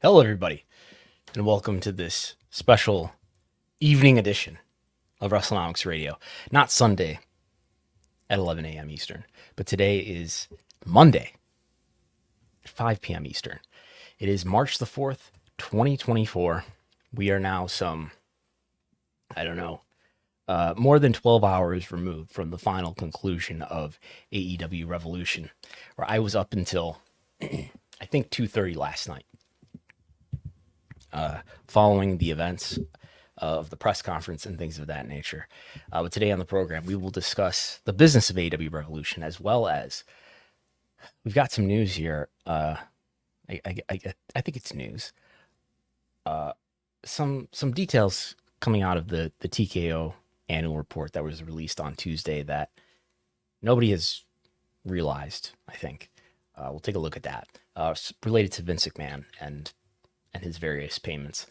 Hello, everybody, and welcome to this special evening edition of Wrestlenomics Radio. Not Sunday at 11 a.m. Eastern, but today is Monday at 5 p.m. Eastern. It is March the 4th, 2024. We are now more than 12 hours removed from the final conclusion of AEW Revolution, where I was up until, I think, 2:30 last night. Following the events of the press conference and things of that nature. But today on the program, we will discuss the business of AEW Revolution, as well as we've got some news here. I think it's news. Some details coming out of the TKO annual report that was released on Tuesday that nobody has realized, I think. We'll take a look at that. Related to Vince McMahon and his various payments.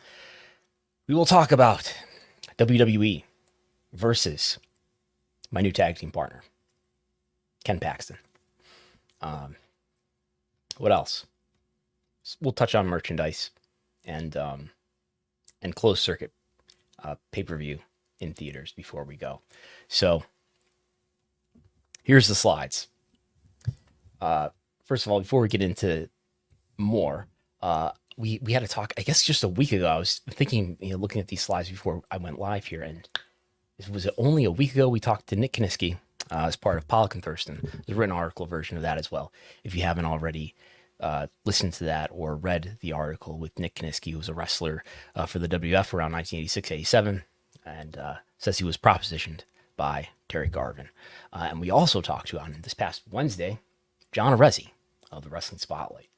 We will talk about WWE versus my new tag team partner, Ken Paxton. What else? We'll touch on merchandise and closed circuit pay-per-view in theaters before we go. So here's the slides. First of all, before we get into more, we had to talk, I guess, just a week ago. I was thinking, looking at these slides before I went live here, and was it only a week ago we talked to Nick Kiniski as part of Pollock and Thurston. There's a written article version of that as well. If you haven't already listened to that or read the article with Nick Kiniski, who was a wrestler for the WF around 1986-87, and says he was propositioned by Terry Garvin. And we also talked to, on this past Wednesday, John Arezzi of the Wrestling Spotlight,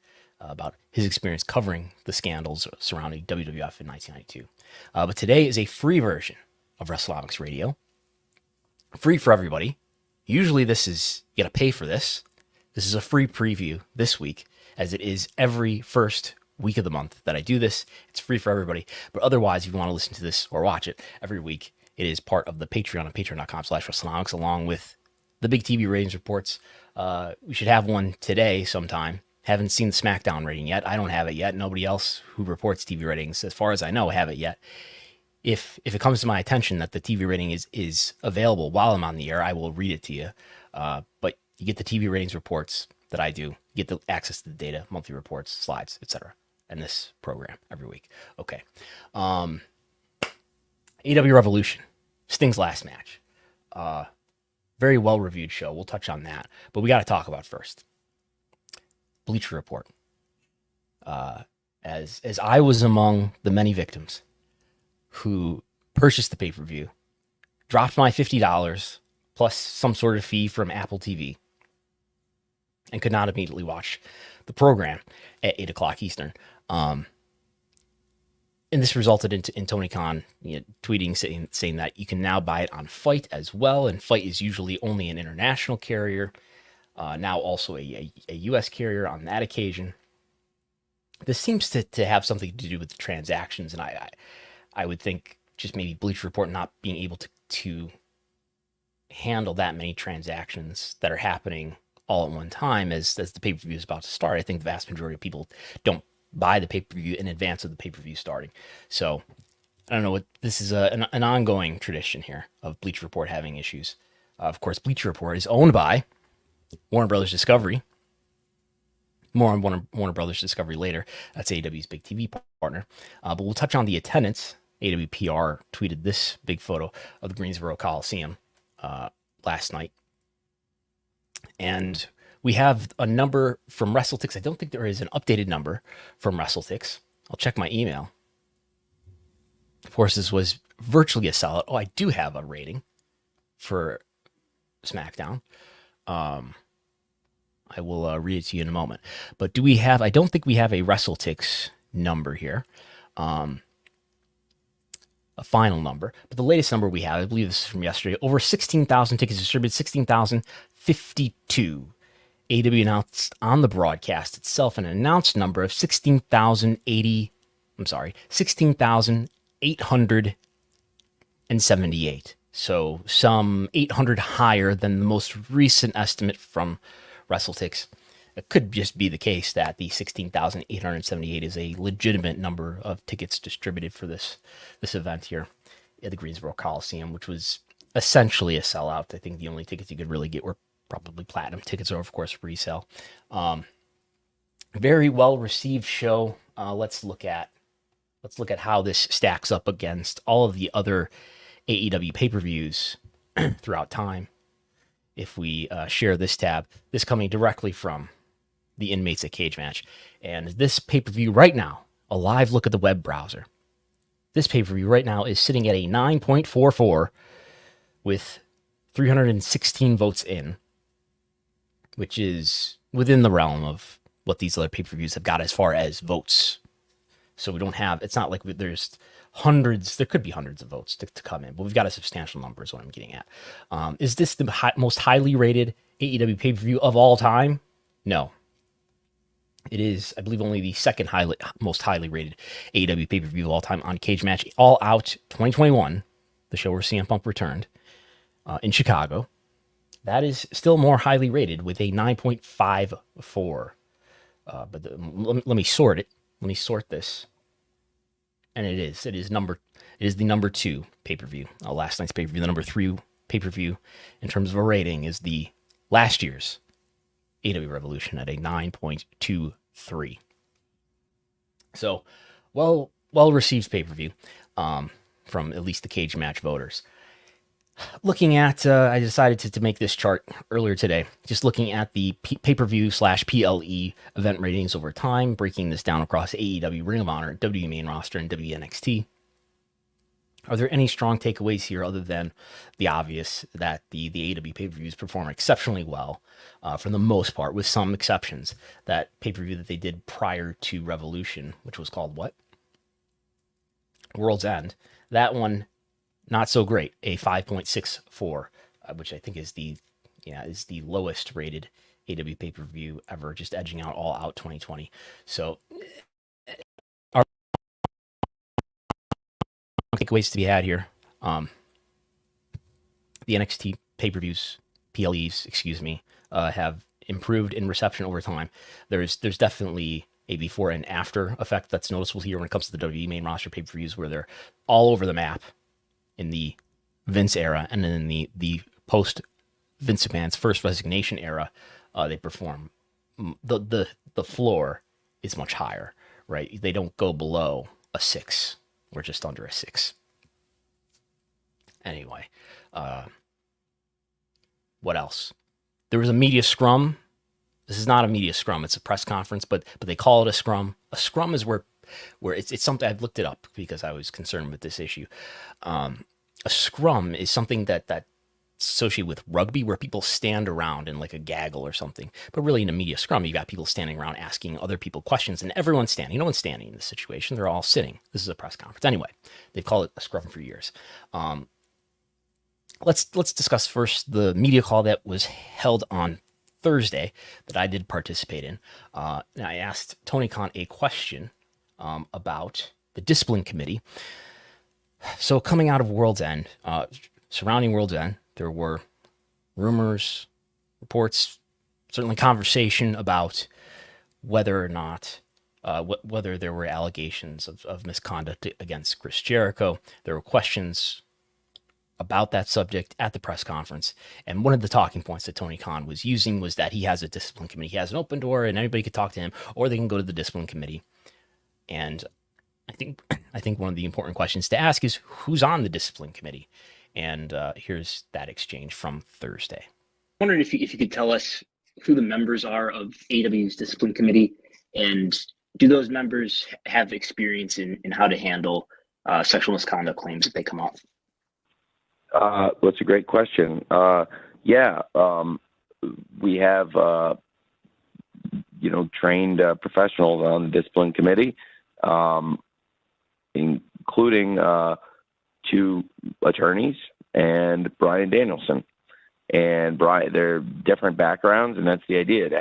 about his experience covering the scandals surrounding WWF in 1992. But today is a free version of Wrestlenomics Radio. Free for everybody. Usually you got to pay for this. This is a free preview this week, as it is every first week of the month that I do this. It's free for everybody. But otherwise, if you want to listen to this or watch it every week, it is part of the Patreon on patreon.com/Wrestlenomics, along with the big TV ratings reports. We should have one today sometime. Haven't seen the SmackDown rating yet. I don't have it yet. Nobody else who reports TV ratings, as far as I know, have it yet. If it comes to my attention that the TV rating is available while I'm on the air, I will read it to you. But you get the TV ratings reports that I do. You get the access to the data, monthly reports, slides, etc. And this program every week. Okay. AEW Revolution. Sting's last match. Very well-reviewed show. We'll touch on that. But we got to talk about first Bleacher Report. As I was among the many victims who purchased the pay-per-view, dropped my $50 plus some sort of fee from Apple TV, and could not immediately watch the program at 8 o'clock Eastern. And this resulted in Tony Khan tweeting saying that you can now buy it on Fight as well, and Fight is usually only an international carrier. Now also a U.S. carrier on that occasion. This seems to have something to do with the transactions, and I would think just maybe Bleacher Report not being able to handle that many transactions that are happening all at one time as the pay-per-view is about to start. I think the vast majority of people don't buy the pay-per-view in advance of the pay-per-view starting. So I don't know what this is an ongoing tradition here of Bleacher Report having issues. Of course, Bleacher Report is owned by Warner Brothers Discovery. More on Warner Brothers Discovery later. That's AEW's big TV partner. But we'll touch on the attendance. AEW PR tweeted this big photo of the Greensboro Coliseum last night. And we have a number from WrestleTix. I don't think there is an updated number from WrestleTix. I'll check my email. Of course, this was virtually a sellout. Oh, I do have a rating for SmackDown. I will read it to you in a moment. But I don't think we have a WrestleTix number here. A final number. But the latest number we have, I believe this is from yesterday, over 16,000 tickets distributed, 16,052. AEW announced on the broadcast itself an announced number of 16,878. So some 800 higher than the most recent estimate from WrestleTix it could just be the case that the 16,878 is a legitimate number of tickets distributed for this event here at the Greensboro Coliseum, which was essentially a sellout. I think the only tickets you could really get were probably platinum tickets, or of course resale. Very well received show. Let's look at how this stacks up against all of the other AEW pay-per-views throughout time. If we share this tab, this coming directly from the inmates at Cage Match, and this pay-per-view right now, a live look at the web browser. This pay-per-view right now is sitting at a 9.44 with 316 votes in, which is within the realm of what these other pay-per-views have got as far as votes. So we don't have, it's not like there's hundreds, there could be hundreds of votes to come in, but we've got a substantial number is what I'm getting at. Is this the most highly rated AEW pay-per-view of all time? No. It is, I believe, only the second most highly rated AEW pay-per-view of all time on Cage Match All Out 2021, the show where CM Punk returned in Chicago. That is still more highly rated with a 9.54. Let me sort it. Let me sort this. And it is the number 2 pay-per-view. Last night's pay-per-view. The number 3 pay-per-view in terms of a rating is the last year's AEW Revolution at a 9.23. So, well received pay-per-view from at least the Cage Match voters. Looking at, I decided to make this chart earlier today, just looking at the pay-per-view / PLE event ratings over time, breaking this down across AEW, Ring of Honor, WWE Main Roster, and WNXT. Are there any strong takeaways here other than the obvious that the AEW pay-per-views perform exceptionally well for the most part, with some exceptions? That pay-per-view that they did prior to Revolution, which was called what? World's End. That one, not so great, a 5.64, which I think is the lowest rated AEW pay-per-view ever, just edging out All Out 2020. So, our takeaways to be had here. The NXT pay-per-views, PLEs, have improved in reception over time. There's definitely a before and after effect that's noticeable here when it comes to the WWE Main Roster pay-per-views, where they're all over the map in the Vince era, and then in the post Vince McMahon's first resignation era, they perform. The floor is much higher, right? They don't go below a 6 or just under a 6. Anyway, what else? There was a media scrum. This is not a media scrum; it's a press conference, but they call it a scrum. A scrum is where it's something. I've looked it up because I was concerned with this issue. A scrum is something that's associated with rugby, where people stand around in like a gaggle or something. But really, in a media scrum, you got people standing around asking other people questions, and everyone's standing. No one's standing in this situation; they're all sitting. This is a press conference. Anyway, they've called it a scrum for years. Let's discuss first the media call that was held on Thursday that I did participate in. And I asked Tony Khan a question about the discipline committee. So coming out of World's End, surrounding World's End, there were rumors, reports, certainly conversation about whether or not, whether there were allegations of misconduct against Chris Jericho. There were questions about that subject at the press conference. And one of the talking points that Tony Khan was using was that he has a discipline committee. He has an open door and anybody could talk to him, or they can go to the discipline committee. And I think one of the important questions to ask is who's on the discipline committee? And here's that exchange from Thursday. I wondered if you could tell us who the members are of AEW's discipline committee, and do those members have experience in how to handle sexual misconduct claims if they come up? That's a great question. We have, trained professionals on the discipline committee, including 2 attorneys and Brian Danielson. And Brian, they're different backgrounds, and that's the idea, to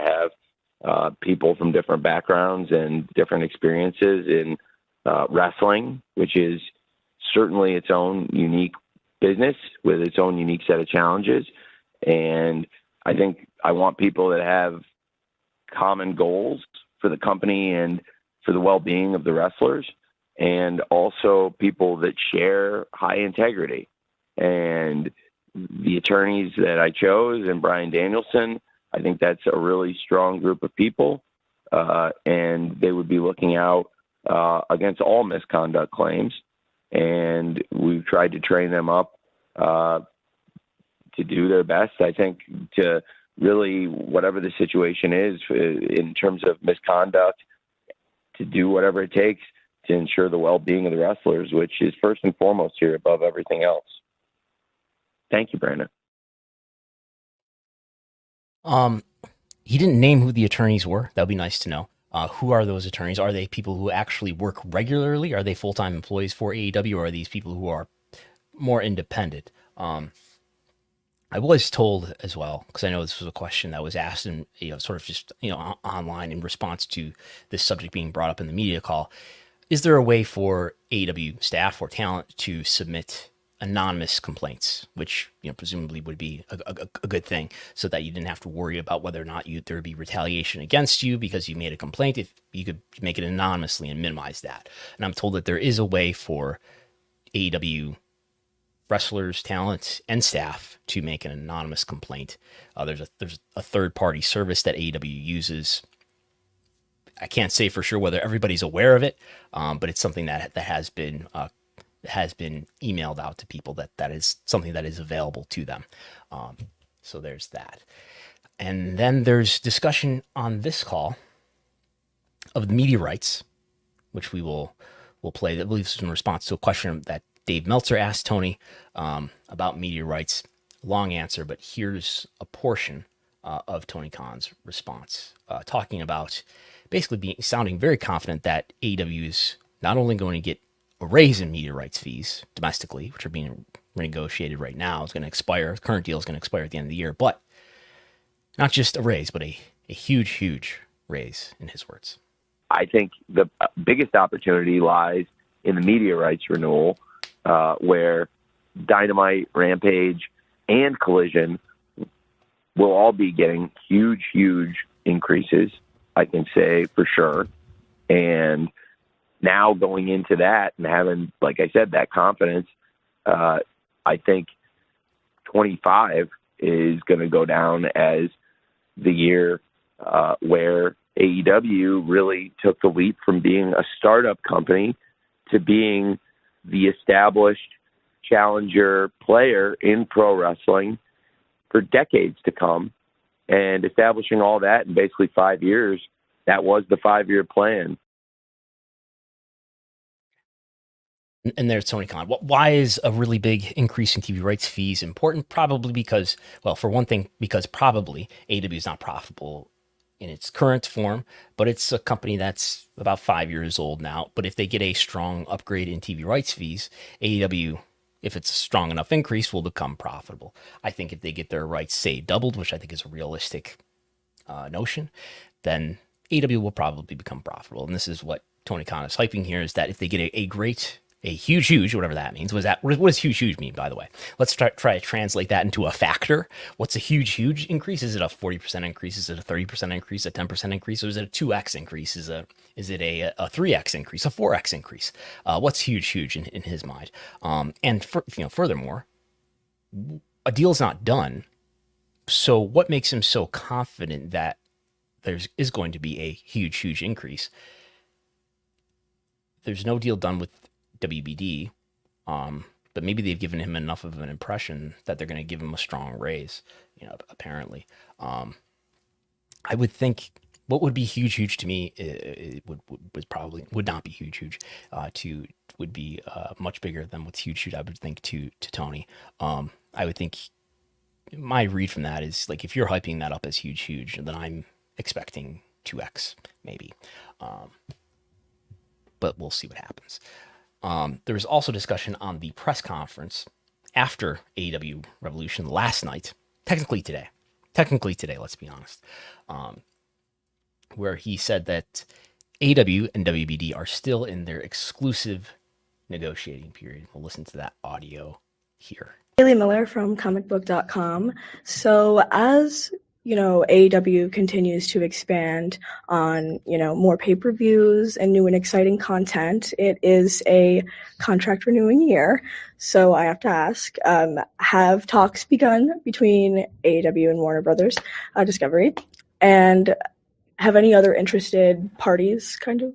have people from different backgrounds and different experiences in wrestling, which is certainly its own unique business with its own unique set of challenges. And I think I want people that have common goals for the company and for the well-being of the wrestlers, and also people that share high integrity. And the attorneys that I chose and Bryan Danielson, I think that's a really strong group of people, and they would be looking out against all misconduct claims. And we've tried to train them up to do their best, I think, to really, whatever the situation is in terms of misconduct, to do whatever it takes to ensure the well-being of the wrestlers, which is first and foremost here above everything else. Thank you, Brandon. He didn't name who the attorneys were. That would be nice to know. Who are those attorneys? Are they people who actually work regularly? Are they full-time employees for AEW, or are these people who are more independent? I was told as well, because I know this was a question that was asked and sort of just online in response to this subject being brought up in the media call. Is there a way for AEW staff or talent to submit anonymous complaints, which presumably would be a good thing, so that you didn't have to worry about whether or not there would be retaliation against you because you made a complaint? If you could make it anonymously and minimize that. And I'm told that there is a way for AEW wrestlers, talent, and staff to make an anonymous complaint. There's a third-party service that AEW uses. I can't say for sure whether everybody's aware of it, but it's something that has been emailed out to people, that is something that is available to them. So there's that. And then there's discussion on this call of the media rights, which we'll play. I believe this is in response to a question that Dave Meltzer asked Tony about media rights. Long answer, but here's a portion of Tony Khan's response, talking about basically sounding very confident that AEW is not only going to get a raise in media rights fees domestically, which are being renegotiated right now. It's going to expire. The current deal is going to expire at the end of the year, but not just a raise, but a huge, huge raise, in his words. I think the biggest opportunity lies in the media rights renewal, where Dynamite, Rampage, and Collision will all be getting huge, huge increases, I can say for sure. And now going into that and having, like I said, that confidence, I think 25 is going to go down as the year where AEW really took the leap from being a startup company to being the established challenger player in pro wrestling for decades to come, and establishing all that in basically 5 years. That was the 5-year plan. And there's Tony Khan. Why is a really big increase in TV rights fees important? Probably because, well, for one thing, because probably AEW is not profitable in its current form, but it's a company that's about 5 years old now. But if they get a strong upgrade in TV rights fees, AEW, if it's a strong enough increase, will become profitable. I think if they get their rights, say, doubled, which I think is a realistic notion, then AEW will probably become profitable. And this is what Tony Khan is hyping here, is that if they get a huge, whatever that means. What does huge mean, by the way? Let's try to translate that into a factor. What's a huge increase? Is it a 40% increase? Is it a 30% increase? A 10% increase? Or is it a 2x increase? Is it a 3x increase? A 4x increase? What's huge in his mind? And furthermore, a deal's not done. So what makes him so confident that there is going to be a huge increase? There's no deal done with WBD, but maybe they've given him enough of an impression that they're going to give him a strong raise, apparently. I would think what would be huge to me, it would not be huge, would be much bigger than what's huge, I would think, to Tony. I would think my read from that is, like, if you're hyping that up as huge, then I'm expecting 2x maybe. But we'll see what happens. There was also discussion on the press conference after AEW Revolution last night, technically today, let's be honest, where he said that AEW and WBD are still in their exclusive negotiating period. We'll listen to that audio here. Haley Miller from comicbook.com. So as AEW continues to expand on, more pay-per-views and new and exciting content, it is a contract renewing year. So I have to ask, have talks begun between AEW and Warner Brothers Discovery? And have any other interested parties kind of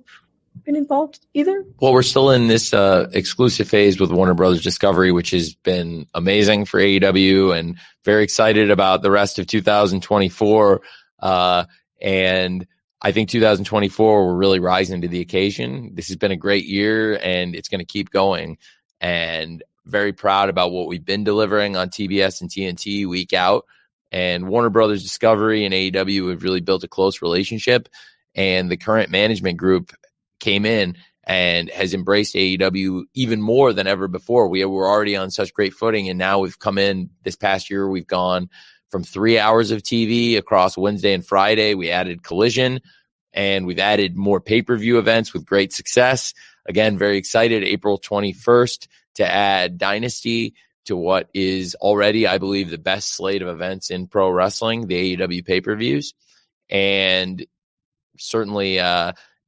been involved either? Well, we're still in this exclusive phase with Warner Brothers Discovery, which has been amazing for AEW, and very excited about the rest of 2024. And I think 2024 we're really rising to the occasion. This has been a great year, and it's going to keep going. And very proud about what we've been delivering on TBS and TNT week out. And Warner Brothers Discovery and AEW have really built a close relationship. And the current management group came in and has embraced AEW even more than ever before. We were already on such great footing, and now we've come in this past year. We've gone from 3 hours of TV across Wednesday and Friday. We added Collision, and we've added more pay-per-view events with great success. Again, very excited, April 21st, to add Dynasty to what is already, I believe, the best slate of events in pro wrestling, the AEW pay-per-views. And certainly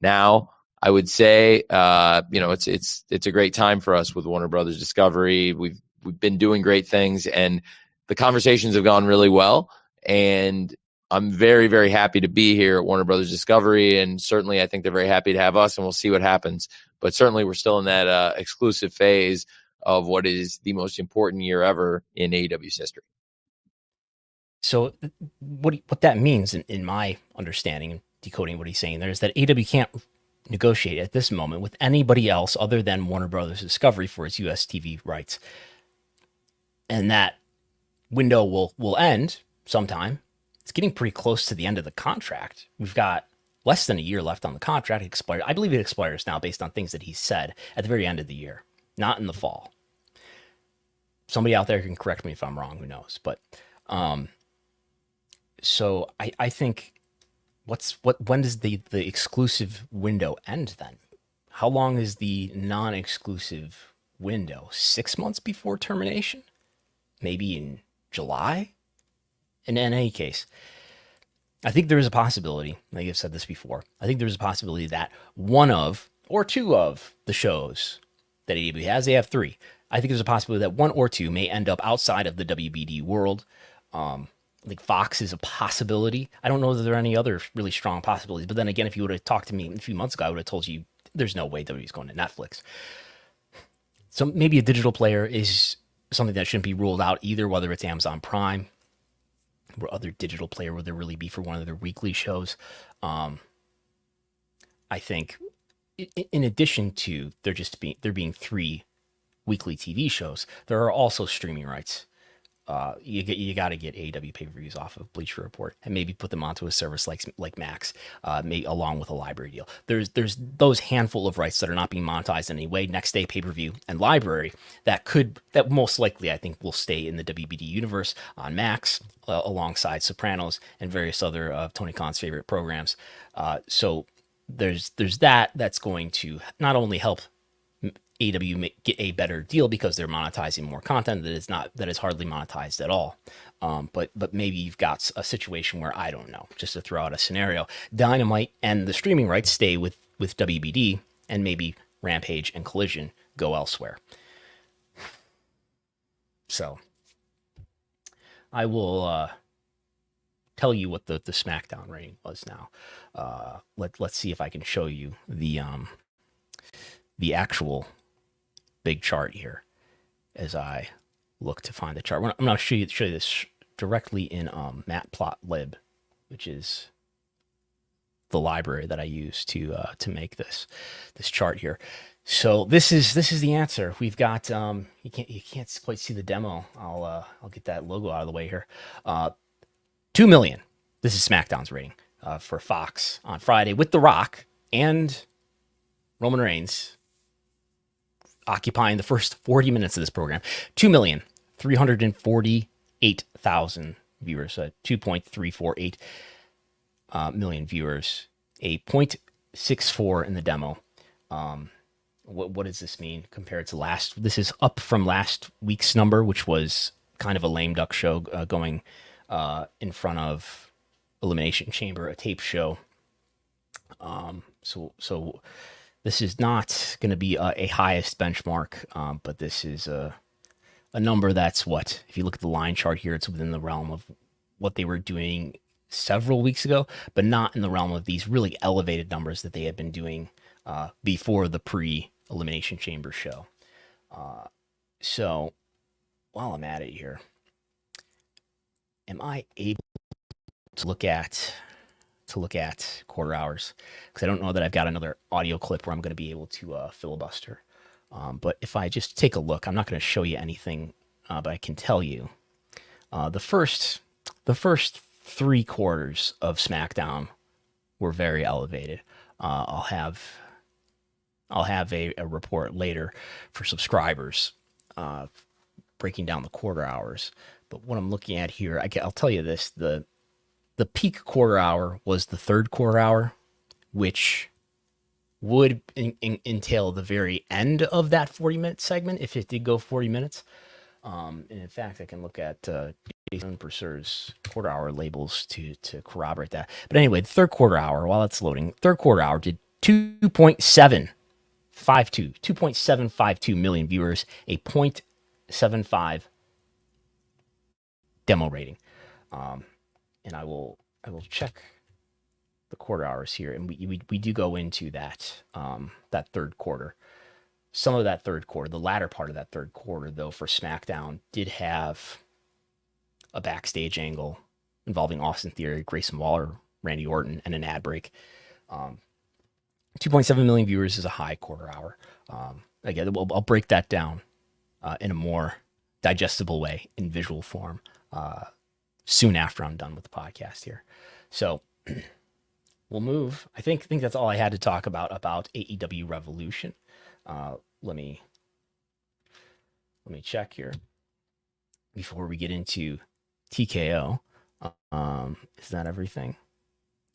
now, I would say, it's a great time for us with Warner Brothers Discovery. We've been doing great things, and the conversations have gone really well. And I'm very, very happy to be here at Warner Brothers Discovery, and certainly I think they're very happy to have us, and we'll see what happens. But certainly we're still in that exclusive phase of what is the most important year ever in AEW's history. So what that means, in my understanding and decoding what he's saying there, is that AEW can't negotiate at this moment with anybody else other than Warner Brothers Discovery for its US TV rights. And that window will end sometime. It's getting pretty close to the end of the contract. We've got less than a year left on the contract. It expired. I believe it expires now based on things that he said at the very end of the year, not in the fall. Somebody out there can correct me if I'm wrong, who knows. But so I think when does the exclusive window end then? How long is the non-exclusive window? 6 months before termination? Maybe in July? In any case, I think there is a possibility, like I've said this before, I think there's a possibility that one of or two of the shows that AEW has, they have 3. I think there's a possibility that 1 or 2 may end up outside of the WBD world. Like Fox is a possibility. I don't know that there are any other really strong possibilities. But then again, if you would have talked to me a few months ago, I would have told you there's no way WWE's going to Netflix. So maybe a digital player is something that shouldn't be ruled out either, whether it's Amazon Prime or other digital player would there really be for one of their weekly shows. I think in addition to there being 3 weekly TV shows, there are also streaming rights. You got to get AEW pay-per-views off of Bleacher Report and maybe put them onto a service like Max, maybe along with a library deal. There's those handful of rights that are not being monetized in any way. Next day pay-per-view and library that most likely I think will stay in the WBD universe on Max alongside Sopranos and various other of Tony Khan's favorite programs. So there's that's going to not only help AEW get a better deal because they're monetizing more content that is hardly monetized at all. But maybe you've got a situation where, I don't know, just to throw out a scenario, Dynamite and the streaming rights stay with WBD, and maybe Rampage and Collision go elsewhere. So I will tell you what the SmackDown rating was now. Let's see if I can show you the actual big chart here as I look to find the chart. I'm going to show you this directly in Matplotlib, which is the library that I use to make this chart here. So this is the answer. We've got you can't quite see the demo. I'll get that logo out of the way here. 2 million. This is SmackDown's rating for Fox on Friday with The Rock and Roman Reigns occupying the first 40 minutes of this program. 2,348,000 viewers, 2.348 million viewers, a 0.64 in the demo. What does this mean compared to last? This is up from last week's number, which was kind of a lame duck show going in front of Elimination Chamber, a tape show. So this is not going to be a highest benchmark, but this is a number that's what, if you look at the line chart here, it's within the realm of what they were doing several weeks ago, but not in the realm of these really elevated numbers that they had been doing before the pre-Elimination Chamber show. So while I'm at it here, am I able to look at quarter hours? Because I don't know that I've got another audio clip where I'm going to be able to filibuster. But if I just take a look, I'm not going to show you anything, but I can tell you the first 3 quarters of SmackDown were very elevated. I'll have a report later for subscribers breaking down the quarter hours. But what I'm looking at here, I'll tell you this: the peak quarter hour was the third quarter hour, which would entail the very end of that 40-minute segment if it did go 40 minutes. And in fact, I can look at Jason Purser's quarter hour labels to corroborate that. But anyway, the third quarter hour, while it's loading, third quarter hour did 2.752 million viewers, a 0.75 demo rating. And I will check the quarter hours here, and we do go into that that third quarter. Some of that third quarter, the latter part of that third quarter, though, for SmackDown did have a backstage angle involving Austin Theory, Grayson Waller, Randy Orton, and an ad break. 2.7 million viewers is a high quarter hour. Again, I'll break that down in a more digestible way in visual form soon after I'm done with the podcast here. So we'll move. I think that's all I had to talk about AEW Revolution. Let me check here before we get into TKO. Is that everything?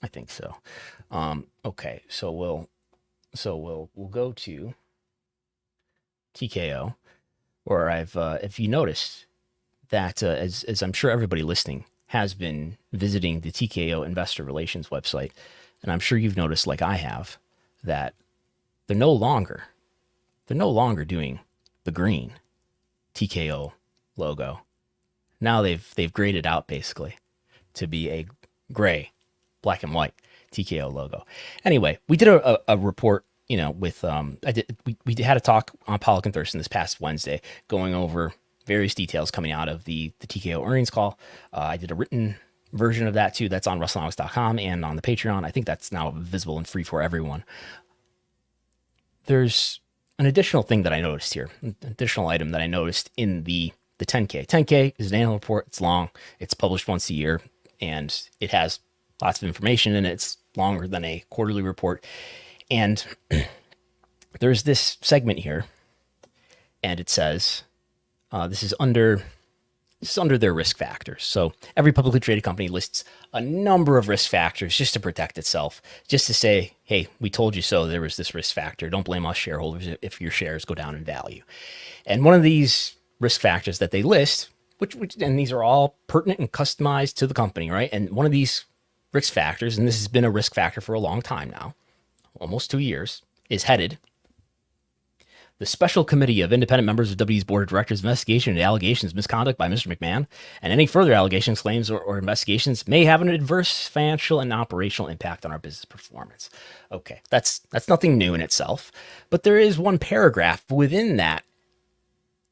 I think so. Okay, so we'll go to TKO, where if you noticed that as I'm sure everybody listening has been visiting the TKO Investor Relations website, and I'm sure you've noticed, like I have, that they're no longer doing the green TKO logo. Now they've graded out basically to be a gray, black and white TKO logo. Anyway, we did a report, with we had a talk on Pollock and Thurston this past Wednesday, going over various details coming out of the TKO earnings call. I did a written version of that too. That's on Wrestlenomics.com and on the Patreon. I think that's now visible and free for everyone. There's an additional thing that I noticed here, an additional item that I noticed in the 10K. 10K is an annual report. It's long. It's published once a year, and it has lots of information in it. It's longer than a quarterly report. And there's this segment here, and it says, this is under their risk factors. So every publicly traded company lists a number of risk factors just to protect itself, just to say, hey, we told you so. There was this risk factor. Don't blame us shareholders if your shares go down in value. And one of these risk factors that they list, which and these are all pertinent and customized to the company, right? And one of these risk factors, and this has been a risk factor for a long time now, almost 2 years, is headed: the special committee of independent members of WWE's board of directors investigation into allegations of misconduct by Mr. McMahon and any further allegations, claims, or investigations may have an adverse financial and operational impact on our business performance. Okay, that's nothing new in itself, but there is one paragraph within that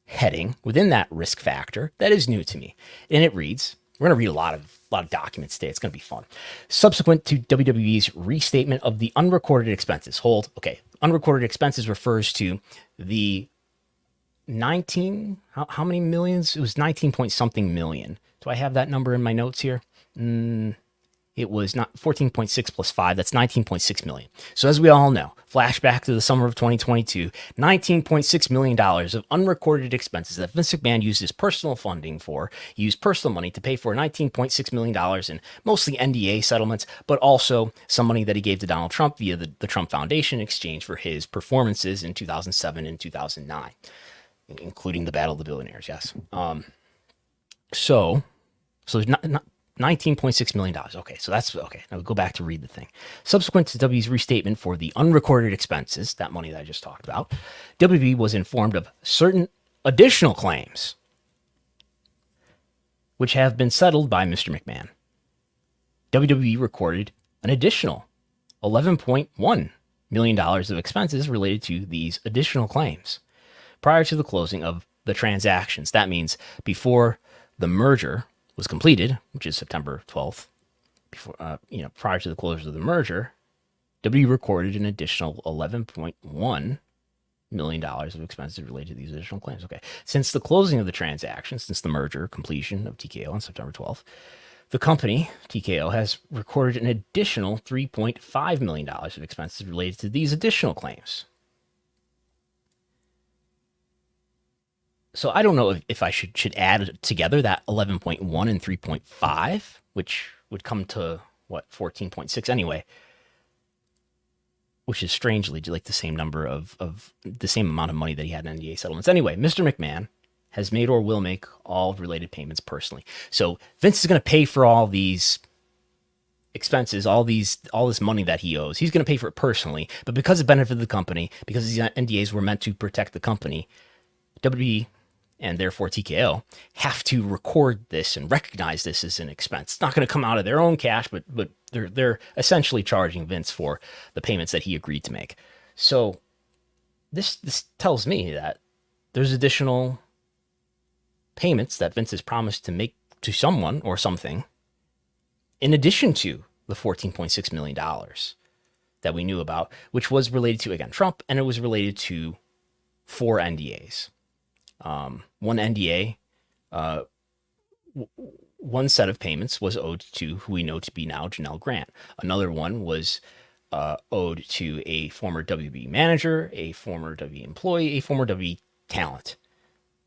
heading, within that risk factor, that is new to me, and it reads: we're going to read a lot of documents today. It's going to be fun. Subsequent to WWE's restatement of the unrecorded expenses. Unrecorded expenses refers to the 19, how many millions? It was 19 point something million. Do I have that number in my notes here? It was not 14.6 plus 5. That's 19.6 million. So as we all know, flashback to the summer of 2022, $19.6 million of unrecorded expenses that Vince McMahon used his personal funding for. He used personal money to pay for $19.6 million in mostly NDA settlements, but also some money that he gave to Donald Trump via the Trump Foundation in exchange for his performances in 2007 and 2009, including the Battle of the Billionaires, yes. So there's not $19.6 million. Okay, so that's okay. Now we go back to read the thing. Subsequent to WWE's restatement for the unrecorded expenses, that money that I just talked about, WWE was informed of certain additional claims which have been settled by Mr. McMahon. WWE recorded an additional $11.1 million of expenses related to these additional claims prior to the closing of the transactions. That means before the merger was completed, which is September 12th, before prior to the closure of the merger, WWE recorded an additional $11.1 million of expenses related to these additional claims. Okay. Since the closing of the transaction, since the merger completion of TKO on September 12th, the company, TKO, has recorded an additional $3.5 million of expenses related to these additional claims. So I don't know if I should add together that 11.1 and 3.5, which would come to, 14.6 anyway, which is strangely like the same number of the same amount of money that he had in NDA settlements. Anyway, Mr. McMahon has made or will make all related payments personally. So Vince is going to pay for all these expenses, all this money that he owes. He's going to pay for it personally, but because it benefited the company, because these NDAs were meant to protect the company, WWE and therefore TKO have to record this and recognize this as an expense. It's not going to come out of their own cash, but they're essentially charging Vince for the payments that he agreed to make. So this tells me that there's additional payments that Vince has promised to make to someone or something, in addition to the $14.6 million that we knew about, which was related to, again, Trump, and it was related to 4 NDAs. One NDA, one set of payments was owed to who we know to be now Janelle Grant. Another one was owed to a former WB manager, a former WB employee, a former WB talent.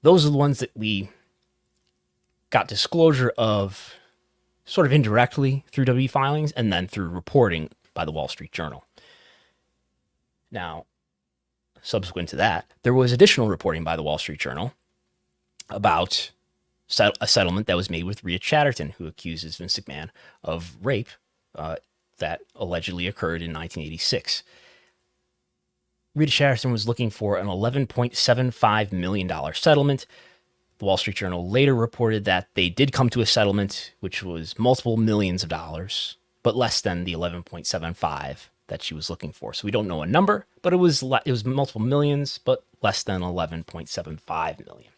Those are the ones that we got disclosure of sort of indirectly through WB filings and then through reporting by the Wall Street Journal. Now, subsequent to that, there was additional reporting by the Wall Street Journal about a settlement that was made with Rhea Chatterton, who accuses Vince McMahon of rape that allegedly occurred in 1986. Rhea Chatterton was looking for an $11.75 million settlement. The Wall Street Journal later reported that they did come to a settlement, which was multiple millions of dollars, but less than the 11.75 that she was looking for. So we don't know a number, but it was multiple millions, but less than 11.75 million.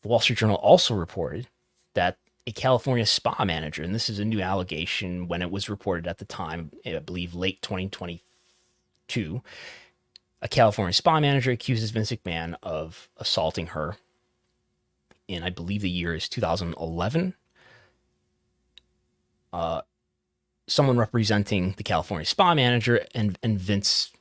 The Wall Street Journal also reported that a California spa manager, and this is a new allegation when it was reported at the time, I believe late 2022, a California spa manager accuses Vince McMahon of assaulting her in, I believe the year is 2011. Someone representing the California spa manager and Vince's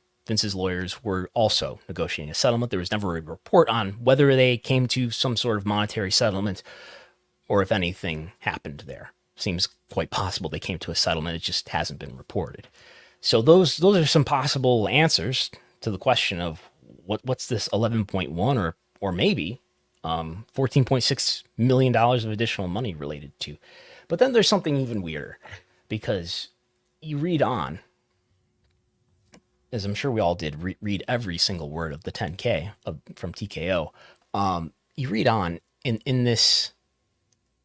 lawyers were also negotiating a settlement. There was never a report on whether they came to some sort of monetary settlement or if anything happened there. Seems quite possible they came to a settlement. It just hasn't been reported. So those are some possible answers to the question of what's this 11.1 or maybe $14.6 million of additional money related to. But then there's something even weirder, because you read on, as I'm sure we all did, read every single word of the 10K from TKO. You read on in this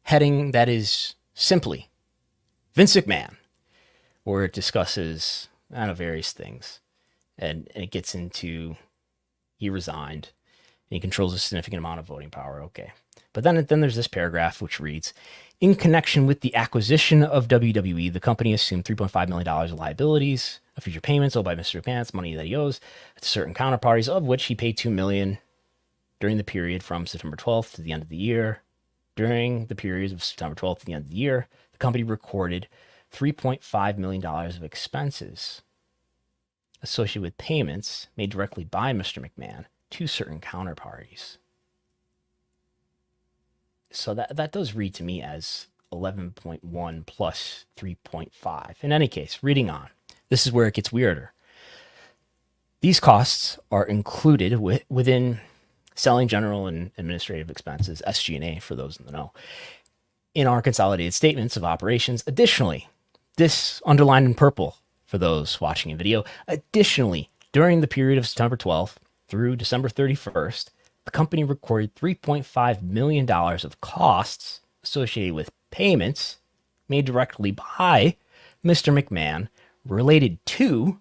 heading that is simply Vince McMahon, where it discusses various things, and it gets into he resigned and he controls a significant amount of voting power. Okay, but then there's this paragraph which reads, in connection with the acquisition of WWE, the company assumed $3.5 million of liabilities of future payments owed by Mr. McMahon's money that he owes to certain counterparties, of which he paid $2 million during the period from September 12th to the end of the year. During the periods of September 12th to the end of the year, the company recorded $3.5 million of expenses associated with payments made directly by Mr. McMahon to certain counterparties. So that does read to me as 11.1 plus 3.5. In any case, reading on, this is where it gets weirder. These costs are included within selling, general, and administrative expenses, SG&A for those in the know. in our consolidated statements of operations. Additionally, this underlined in purple for those watching in video. Additionally, during the period of September 12th through December 31st, the company recorded $3.5 million of costs associated with payments made directly by Mr. McMahon related to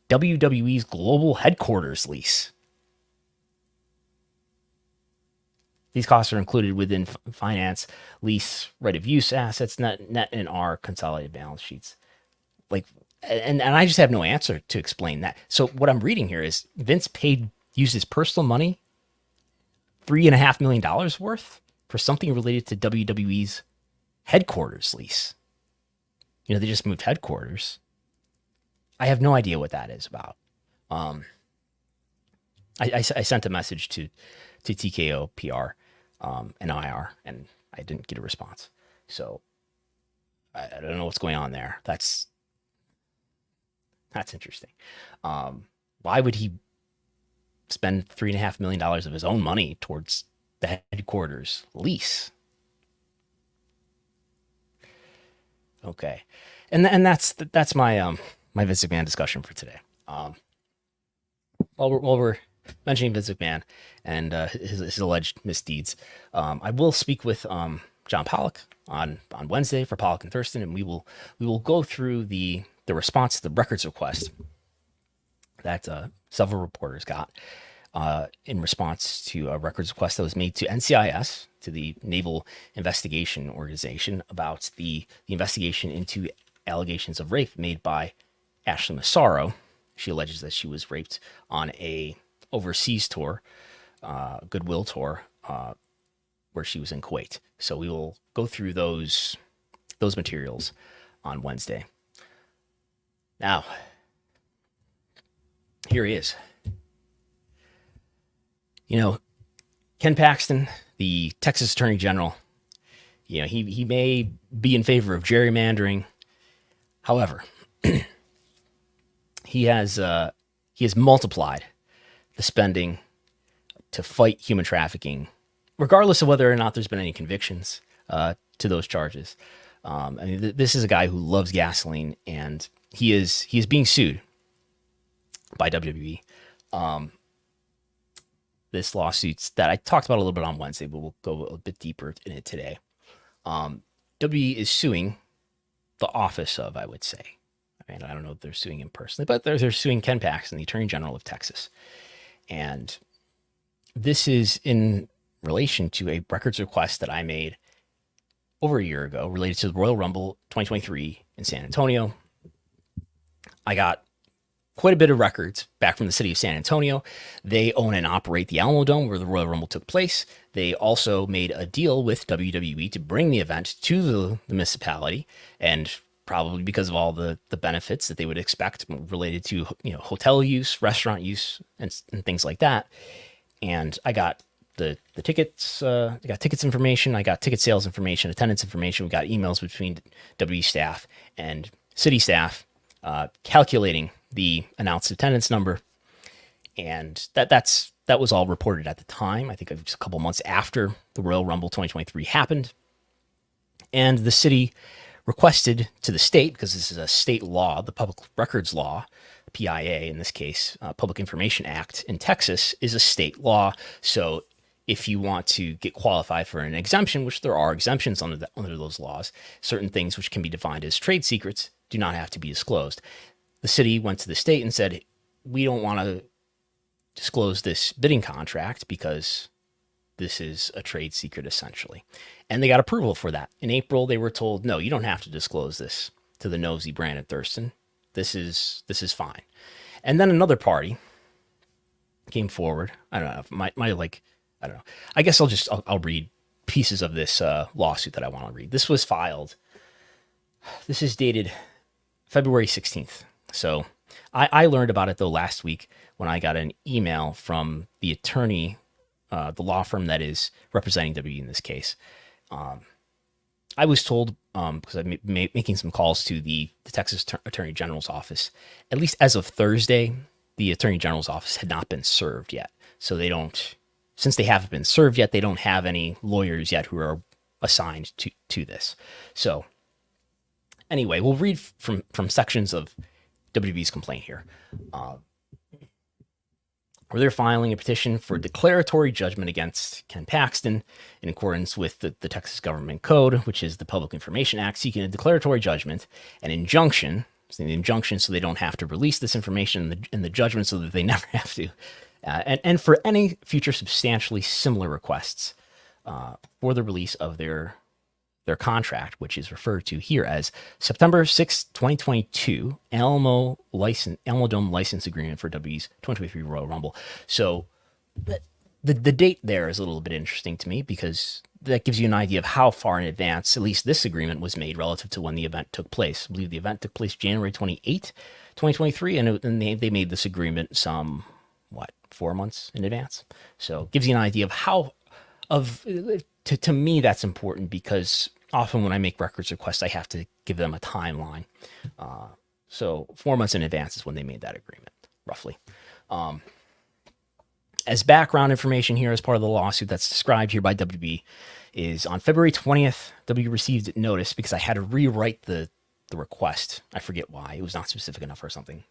WWE's global headquarters lease. These costs are included within finance, lease, right of use assets, net in our consolidated balance sheets. And I just have no answer to explain that. So what I'm reading here is Vince used his personal money, $3.5 million worth, for something related to WWE's headquarters lease. They just moved headquarters. I have no idea what that is about. I sent a message to TKO PR and IR, and I didn't get a response. So I don't know what's going on there. That's interesting. Why would he spend $3.5 million of his own money towards the headquarters lease? Okay, and that's my my Vince McMahon discussion for today. While we're mentioning Vince McMahon and his alleged misdeeds, I will speak with John Pollock on Wednesday for Pollock and Thurston, and we will go through the response to the records request that several reporters got in response to a records request that was made to NCIS, to the Naval Investigation Organization, about the investigation into allegations of rape made by Ashley Massaro. She alleges that she was raped on a overseas tour, goodwill tour, where she was in Kuwait. So we will go through those materials on Wednesday. Now, here he is. Ken Paxton, the Texas Attorney General, he may be in favor of gerrymandering. However, he has multiplied the spending to fight human trafficking, regardless of whether or not there's been any convictions to those charges. This is a guy who loves gasoline, and he is being sued by WWE. This lawsuits that I talked about a little bit on Wednesday, but we'll go a bit deeper in it today. WWE is suing the office of, I would say. I don't know if they're suing him personally, but they're suing Ken Paxton, the Attorney General of Texas. And this is in relation to a records request that I made over a year ago related to the Royal Rumble 2023 in San Antonio. I got quite a bit of records back from the city of San Antonio. They own and operate the Alamo Dome where the Royal Rumble took place. They also made a deal with WWE to bring the event to the municipality, and probably because of all the benefits that they would expect related to hotel use, restaurant use, and things like that. And I got the tickets, I got tickets information, I got ticket sales information, attendance information. We got emails between WWE staff and city staff calculating the announced attendance number, and that was all reported at the time. I think it was a couple months after the Royal Rumble 2023 happened, and the city requested to the state, because this is a state law, the Public Records Law, PIA in this case, Public Information Act in Texas is a state law. So if you want to get qualified for an exemption, which there are exemptions under those laws, certain things which can be defined as trade secrets do not have to be disclosed. The city went to the state and said, we don't want to disclose this bidding contract because this is a trade secret, essentially. And they got approval for that. In April, they were told, no, you don't have to disclose this to the nosy Brandon Thurston. This is fine. And then another party came forward. I don't know. I don't know. I guess I'll read pieces of this lawsuit that I want to read. This was filed. This is dated February 16th. So I learned about it, though, last week when I got an email from the attorney, the law firm that is representing WWE in this case. I was told, because I'm making some calls to the Texas Attorney General's office, at least as of Thursday, the Attorney General's office had not been served yet. So since they haven't been served yet, they don't have any lawyers yet who are assigned to this. So anyway, we'll read from sections of WWE's complaint here. Where they're filing a petition for declaratory judgment against Ken Paxton in accordance with the Texas Government Code, which is the Public Information Act, seeking a declaratory judgment, an injunction, so they don't have to release this information in the judgment so that they never have to, and for any future substantially similar requests for the release of their contract, which is referred to here as September 6, 2022, Alamo Dome license agreement for WWE's 2023 Royal Rumble. So the date there is a little bit interesting to me because that gives you an idea of how far in advance, at least this agreement was made relative to when the event took place. I believe the event took place January 28, 2023, and they made this agreement 4 months in advance. So it gives you an idea of how to me, that's important because often when I make records requests, I have to give them a timeline. So 4 months in advance is when they made that agreement, roughly. As background information here, as part of the lawsuit that's described here by WB, is on February 20th, W received notice because I had to rewrite the request. I forget why. It was not specific enough or something.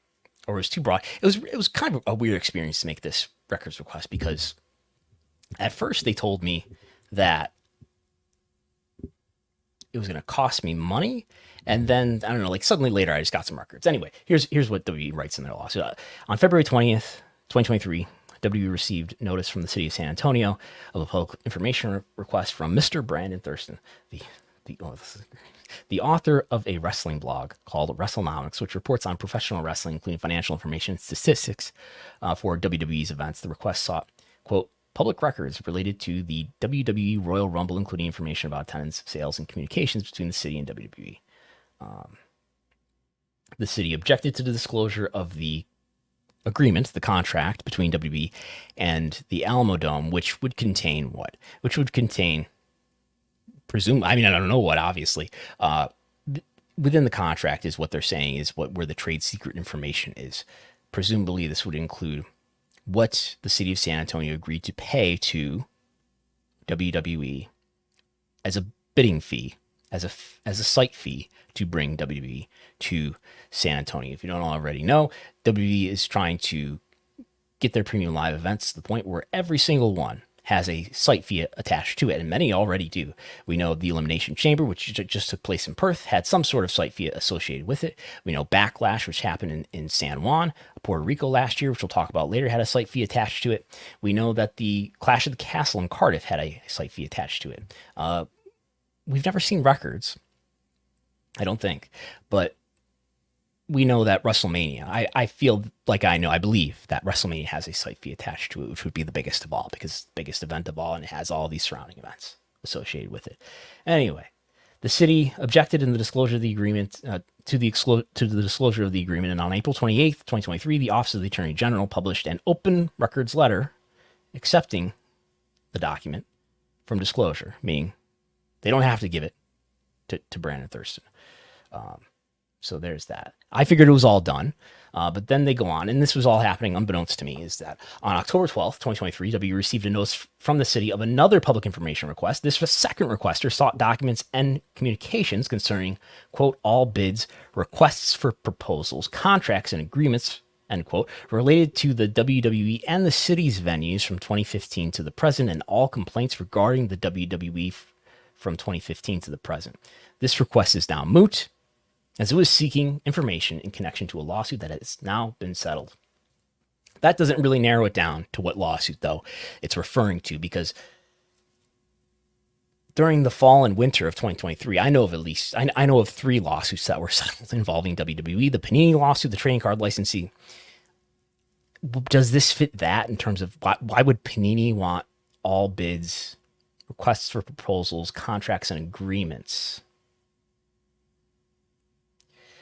Or it was too broad. It was kind of a weird experience to make this records request because at first they told me that it was going to cost me money. And then, I don't know, suddenly later I just got some records. Anyway, here's what WB writes in their lawsuit. On February 20th, 2023, WB received notice from the city of San Antonio of a public information request from Mr. Brandon Thurston, the author of a wrestling blog called Wrestlenomics, which reports on professional wrestling, including financial information and statistics for WWE's events. The request sought, quote, public records related to the WWE Royal Rumble, including information about attendance, sales, and communications between the city and WWE. The city objected to the disclosure of the agreement, the contract between WWE and the Alamo Dome, which would contain what? Which would contain, I don't know what, obviously. Within the contract is what they're saying is where the trade secret information is. Presumably this would include what the city of San Antonio agreed to pay to WWE as a bidding fee, as a site fee to bring WWE to San Antonio. If you don't already know, WWE is trying to get their premium live events to the point where every single one has a site fee attached to it, and many already do. We know the Elimination Chamber, which just took place in Perth, had some sort of site fee associated with it. We know Backlash, which happened in San Juan, Puerto Rico last year, which we'll talk about later, had a site fee attached to it. We know that the Clash of the Castle in Cardiff had a site fee attached to it. We've never seen records, I don't think, but we know that WrestleMania, I believe that WrestleMania has a site fee attached to it, which would be the biggest of all, because it's the biggest event of all, and it has all these surrounding events associated with it. Anyway, the city objected in the disclosure of the agreement to the disclosure of the agreement, and on April 28th, 2023, the Office of the Attorney General published an open records letter accepting the document from disclosure, meaning they don't have to give it to Brandon Thurston. So there's that. I figured it was all done, but then they go on, and this was all happening unbeknownst to me, is that on October 12th, 2023, W received a notice from the city of another public information request. This second requester sought documents and communications concerning, quote, all bids, requests for proposals, contracts, and agreements, end quote, related to the WWE and the city's venues from 2015 to the present, and all complaints regarding the WWE from 2015 to the present. This request is now moot, as it was seeking information in connection to a lawsuit that has now been settled. That doesn't really narrow it down to what lawsuit, though, it's referring to, because during the fall and winter of 2023, I know of 3 lawsuits that were settled involving WWE, the Panini lawsuit, the trading card licensee. Does this fit that in terms of why would Panini want all bids, requests for proposals, contracts, and agreements?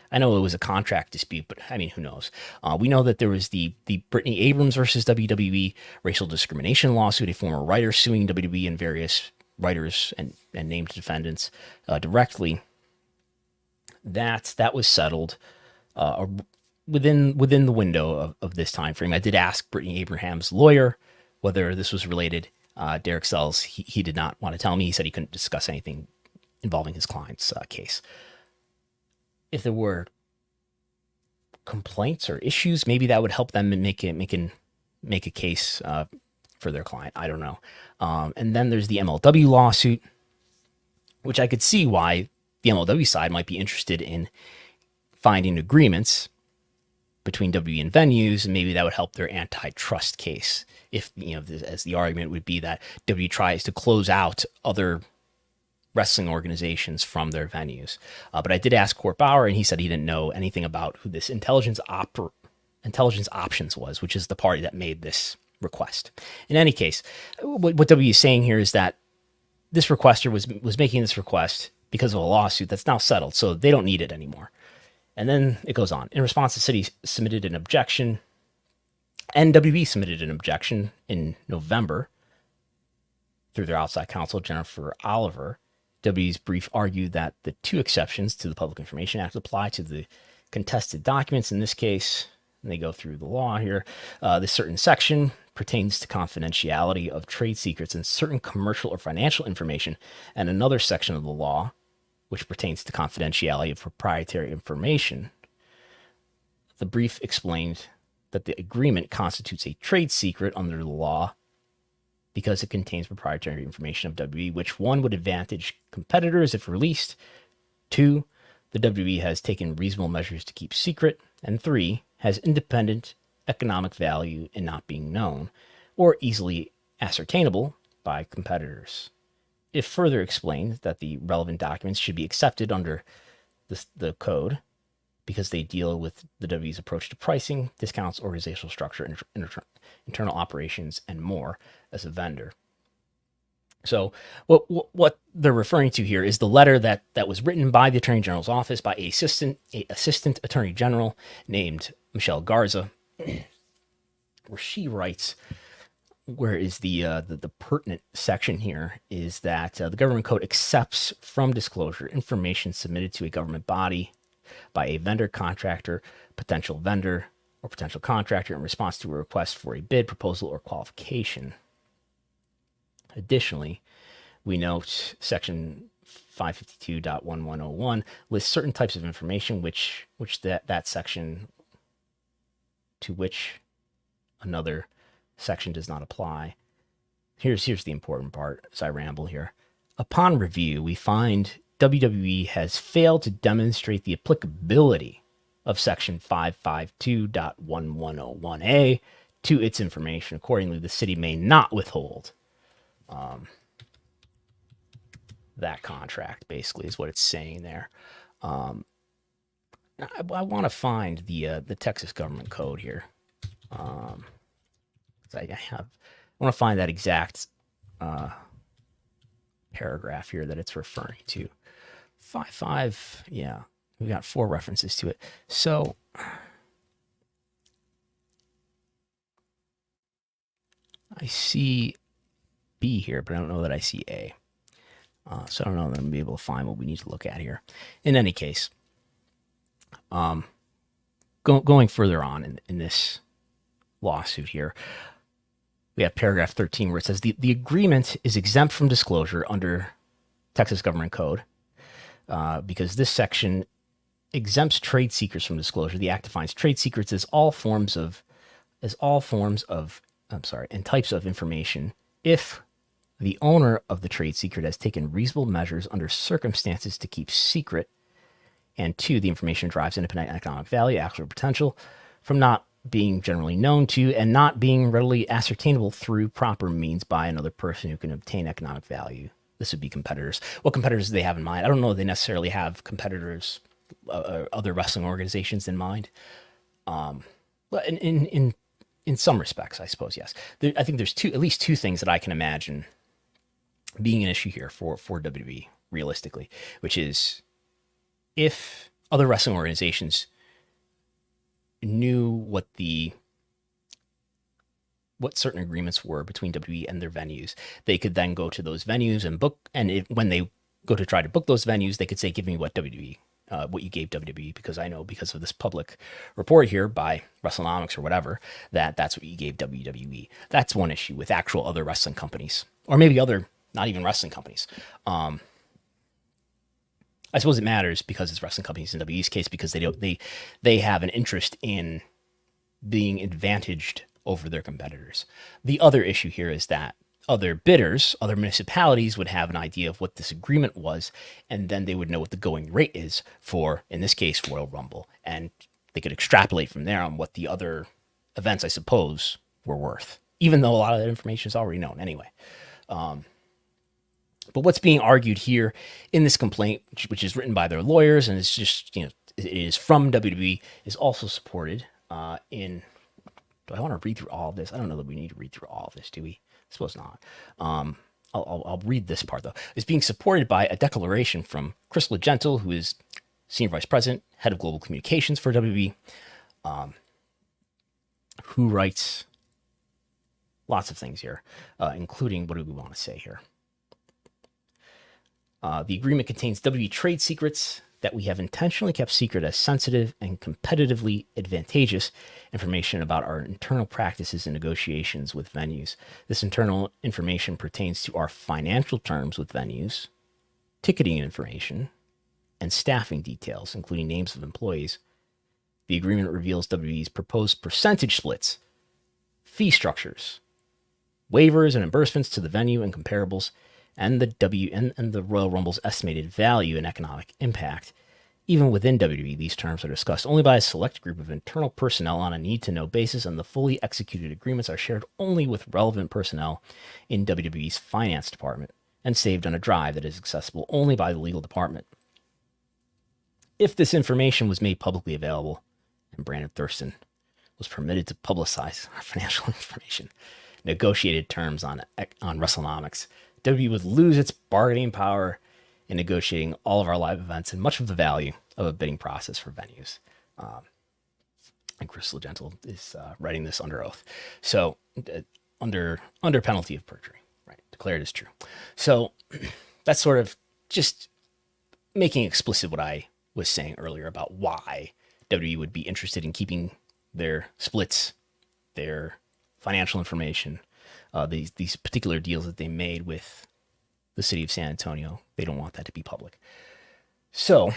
I know it was a contract dispute, but who knows? We know that there was the Brittany Abrams versus WWE racial discrimination lawsuit, a former writer suing WWE and various writers and named defendants directly. That was settled within the window of this time frame. I did ask Brittany Abraham's lawyer whether this was related Derek Sells, he did not want to tell me. He said he couldn't discuss anything involving his client's case. If there were complaints or issues, maybe that would help them make a case for their client. I don't know. And then there's the MLW lawsuit, which I could see why the MLW side might be interested in finding agreements between WWE and venues, and maybe that would help their antitrust case. If, as the argument would be that WWE tries to close out other wrestling organizations from their venues. But I did ask Court Bauer, and he said he didn't know anything about who this Intelligence Options was, which is the party that made this request. In any case, what WWE is saying here is that this requester was making this request because of a lawsuit that's now settled, so they don't need it anymore. And then it goes on. In response, the city submitted an objection. WWE submitted an objection in November through their outside counsel, Jennifer Oliver. WWE's brief argued that the two exceptions to the Public Information Act apply to the contested documents in this case. And they go through the law here. This certain section pertains to confidentiality of trade secrets and certain commercial or financial information, and another section of the law which pertains to confidentiality of proprietary information. The brief explained that the agreement constitutes a trade secret under the law because it contains proprietary information of WWE, which, one, would advantage competitors if released, two, the WWE has taken reasonable measures to keep secret, and three, has independent economic value in not being known or easily ascertainable by competitors. It further explained that the relevant documents should be accepted under the code because they deal with the WWE's approach to pricing, discounts, organizational structure, internal operations, and more as a vendor. So what they're referring to here is the letter that was written by the Attorney General's office by a assistant Attorney General named Michelle Garza, where she writes, where is the pertinent section here, is that the government code accepts from disclosure information submitted to a government body by a vendor, contractor, potential vendor, or potential contractor in response to a request for a bid, proposal, or qualification. Additionally, we note section 552.1101 lists certain types of information which that section to which another section does not apply. Here's the important part as I ramble here. Upon review, we find WWE has failed to demonstrate the applicability of section 552.1101A to its information. Accordingly, the city may not withhold that contract, basically, is what it's saying there. I want to find the Texas government code here. I want to find that exact paragraph here that it's referring to. 5.5, yeah, we got 4 references to it. So I see B here, but I don't know that I see A. So I don't know that I'm going to be able to find what we need to look at here. In any case, going further on in this lawsuit here, we have paragraph 13 where it says the agreement is exempt from disclosure under Texas government code because this section exempts trade secrets from disclosure. The act defines trade secrets as all forms of and types of information if the owner of the trade secret has taken reasonable measures under circumstances to keep secret, and 2, the information derives independent economic value, actual potential, from not being generally known to and not being readily ascertainable through proper means by another person who can obtain economic value. This would be competitors. What competitors do they have in mind? I don't know if they necessarily have competitors, other wrestling organizations in mind. But in some respects, I suppose, yes. I think there's at least two things that I can imagine being an issue here for WWE, realistically, which is if other wrestling organizations knew what certain agreements were between WWE and their venues, they could then go to those venues and book. And when they go to try to book those venues, they could say, "Give me what WWE what you gave WWE, because I know because of this public report here by Wrestlenomics or whatever, that's what you gave WWE. That's one issue with actual other wrestling companies, or maybe other, not even wrestling companies. I suppose it matters because it's wrestling companies in WWE's case, because they have an interest in being advantaged over their competitors. The other issue here is that other bidders, other municipalities would have an idea of what this agreement was, and then they would know what the going rate is for, in this case, Royal Rumble. And they could extrapolate from there on what the other events, I suppose, were worth, even though a lot of that information is already known anyway. But what's being argued here in this complaint, which is written by their lawyers, and it's just, it is from WWE, is also supported in... Do I want to read through all of this? I don't know that we need to read through all of this, do we? I suppose not. I'll read this part, though. It's being supported by a declaration from Chris Legentil, who is Senior Vice President, Head of Global Communications for WWE, who writes lots of things here, including, what do we want to say here? The agreement contains WWE trade secrets that we have intentionally kept secret as sensitive and competitively advantageous information about our internal practices and negotiations with venues. This internal information pertains to our financial terms with venues, ticketing information, and staffing details, including names of employees. The agreement reveals WWE's proposed percentage splits, fee structures, waivers and reimbursements to the venue and comparables, and the Royal Rumble's estimated value and economic impact. Even within WWE, these terms are discussed only by a select group of internal personnel on a need-to-know basis, and the fully executed agreements are shared only with relevant personnel in WWE's finance department and saved on a drive that is accessible only by the legal department. If this information was made publicly available, and Brandon Thurston was permitted to publicize our financial information, negotiated terms on Wrestlenomics, WWE would lose its bargaining power in negotiating all of our live events and much of the value of a bidding process for venues. And Chris Legentil is writing this under oath. So under penalty of perjury, right? Declared as true. So that's sort of just making explicit what I was saying earlier about why WWE would be interested in keeping their splits, their financial information, these particular deals that they made with the city of San Antonio. They don't want that to be public. So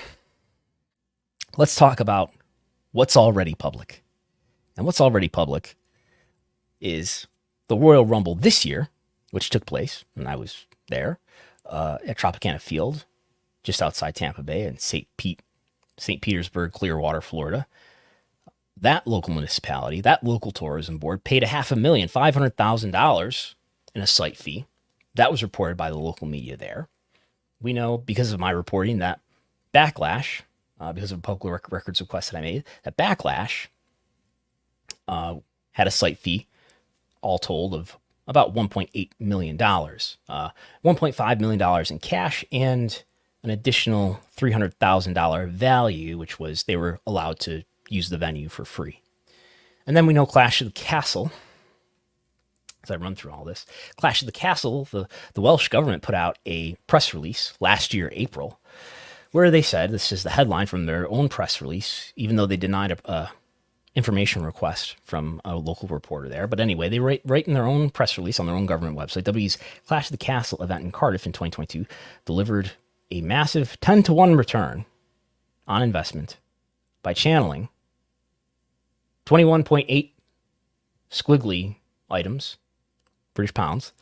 let's talk about what's already public. And what's already public is the Royal Rumble this year, which took place, and I was there, at Tropicana Field, just outside Tampa Bay in St. Petersburg, Clearwater, Florida. That local municipality, that local tourism board paid $550,000 in a site fee. That was reported by the local media there. We know, because of my reporting, that Backlash, because of a public records request that I made, that Backlash had a site fee, all told, of about $1.8 million. $1.5 million in cash and an additional $300,000 value, which was they were allowed to use the venue for free. And then we know Clash of the Castle. As I run through all this, Clash of the Castle, the Welsh government put out a press release last year, April, where they said, this is the headline from their own press release, even though they denied a information request from a local reporter there. But anyway, they write in their own press release on their own government website, WWE's Clash of the Castle event in Cardiff in 2022 delivered a massive 10-to-1 return on investment by channeling 21.8 squiggly items, British pounds,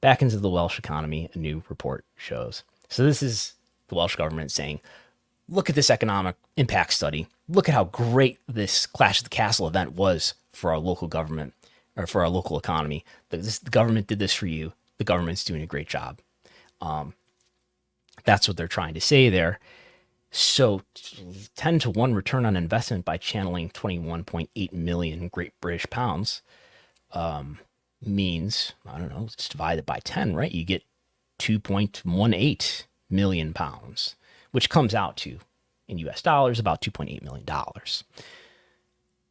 back into the Welsh economy, a new report shows. So this is the Welsh government saying, look at this economic impact study. Look at how great this Clash of the Castle event was for our local government, or for our local economy. The government did this for you. The government's doing a great job. That's what they're trying to say there. So 10-to-1 return on investment by channeling 21.8 million Great British pounds means, I don't know, let's divide it by 10, right? You get 2.18 million pounds, which comes out to, in US dollars, about $2.8 million.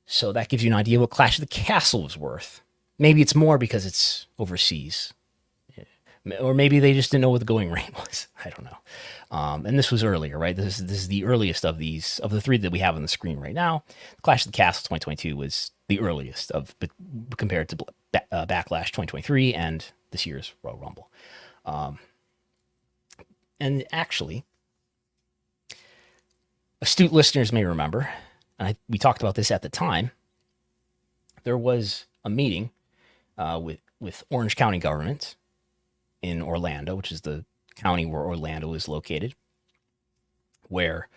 So that gives you an idea what Clash of the Castle was worth. Maybe it's more because it's overseas. or maybe they just didn't know what the going rate was. I don't know. And this was earlier, right? This is the earliest of the three that we have on the screen right now. Clash of the Castle 2022 was the earliest but compared to Backlash 2023 and this year's Royal Rumble. And actually, astute listeners may remember, and we talked about this at the time, there was a meeting with Orange County government in Orlando, which is the county where Orlando is located, where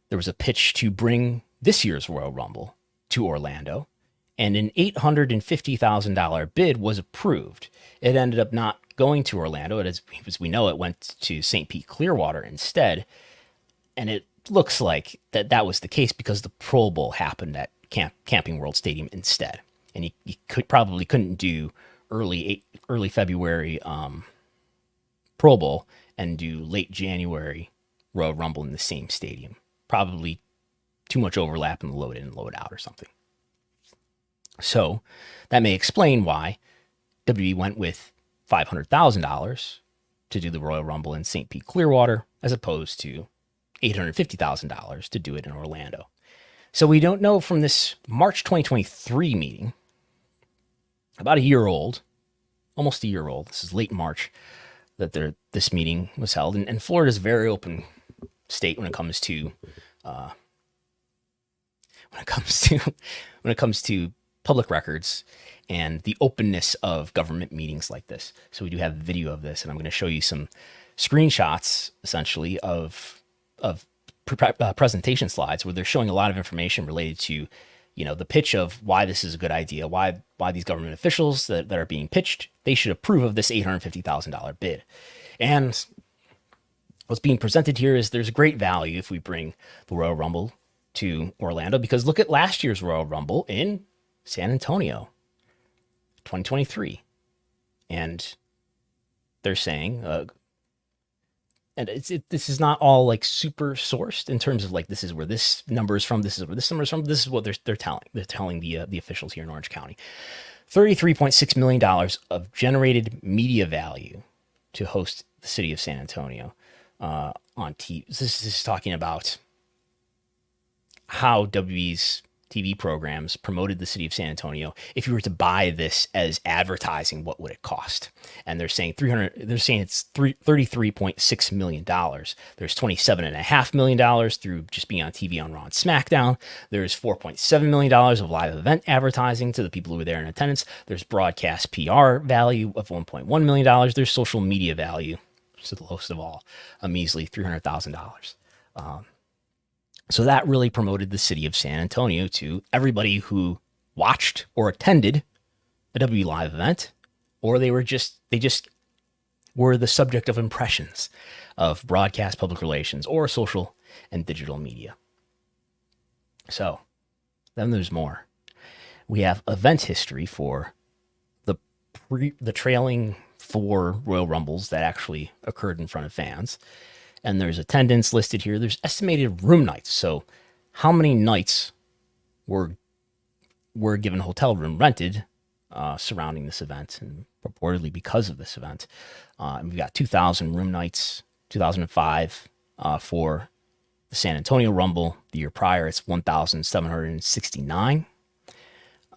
there was a pitch to bring this year's Royal Rumble to Orlando, and an $850,000 bid was approved. It ended up not going to Orlando. As we know, it went to St. Pete Clearwater instead, and it looks like that was the case because the Pro Bowl happened at Camping World Stadium instead, and you probably couldn't do early February Pro Bowl and do late January Royal Rumble in the same stadium. Probably too much overlap in the load in and load out or something. So that may explain why WWE went with $500,000 to do the Royal Rumble in St. Pete Clearwater as opposed to $850,000 to do it in Orlando. So we don't know from this March 2023 meeting, about a year old, almost a year old. This is late March that this meeting was held, and Florida is a very open state when it comes to public records and the openness of government meetings like this. So we do have video of this, and I'm going to show you some screenshots, essentially, of presentation slides where they're showing a lot of information related to, the pitch of why this is a good idea, why these government officials that are being pitched, they should approve of this $850,000 bid. And what's being presented here is there's great value if we bring the Royal Rumble to Orlando, because look at last year's Royal Rumble in San Antonio, 2023. And they're saying, and this is not all like super sourced in terms of like, this is where this number is from, this is where this number is from, this is what they're telling. They're telling the officials here in Orange County. $33.6 million of generated media value to host the city of San Antonio on TV. This is talking about how WWE's TV programs promoted the city of San Antonio. If you were to buy this as advertising, what would it cost? And they're saying it's $33.6 million. There's $27.5 million through just being on TV on Raw and SmackDown. There's $4.7 million of live event advertising to the people who were there in attendance. There's broadcast PR value of $1.1 million. There's social media value, which is the lowest of all, a measly $300,000. So that really promoted the city of San Antonio to everybody who watched or attended a WWE live event, or they just were the subject of impressions of broadcast, public relations, or social and digital media. So then there's more. We have event history for the trailing 4 Royal Rumbles that actually occurred in front of fans. And there's attendance listed here. There's estimated room nights. So how many nights were given hotel room rented surrounding this event and purportedly because of this event. And we've got 2,000 room nights, 2005 for the San Antonio Rumble. The year prior, it's 1,769.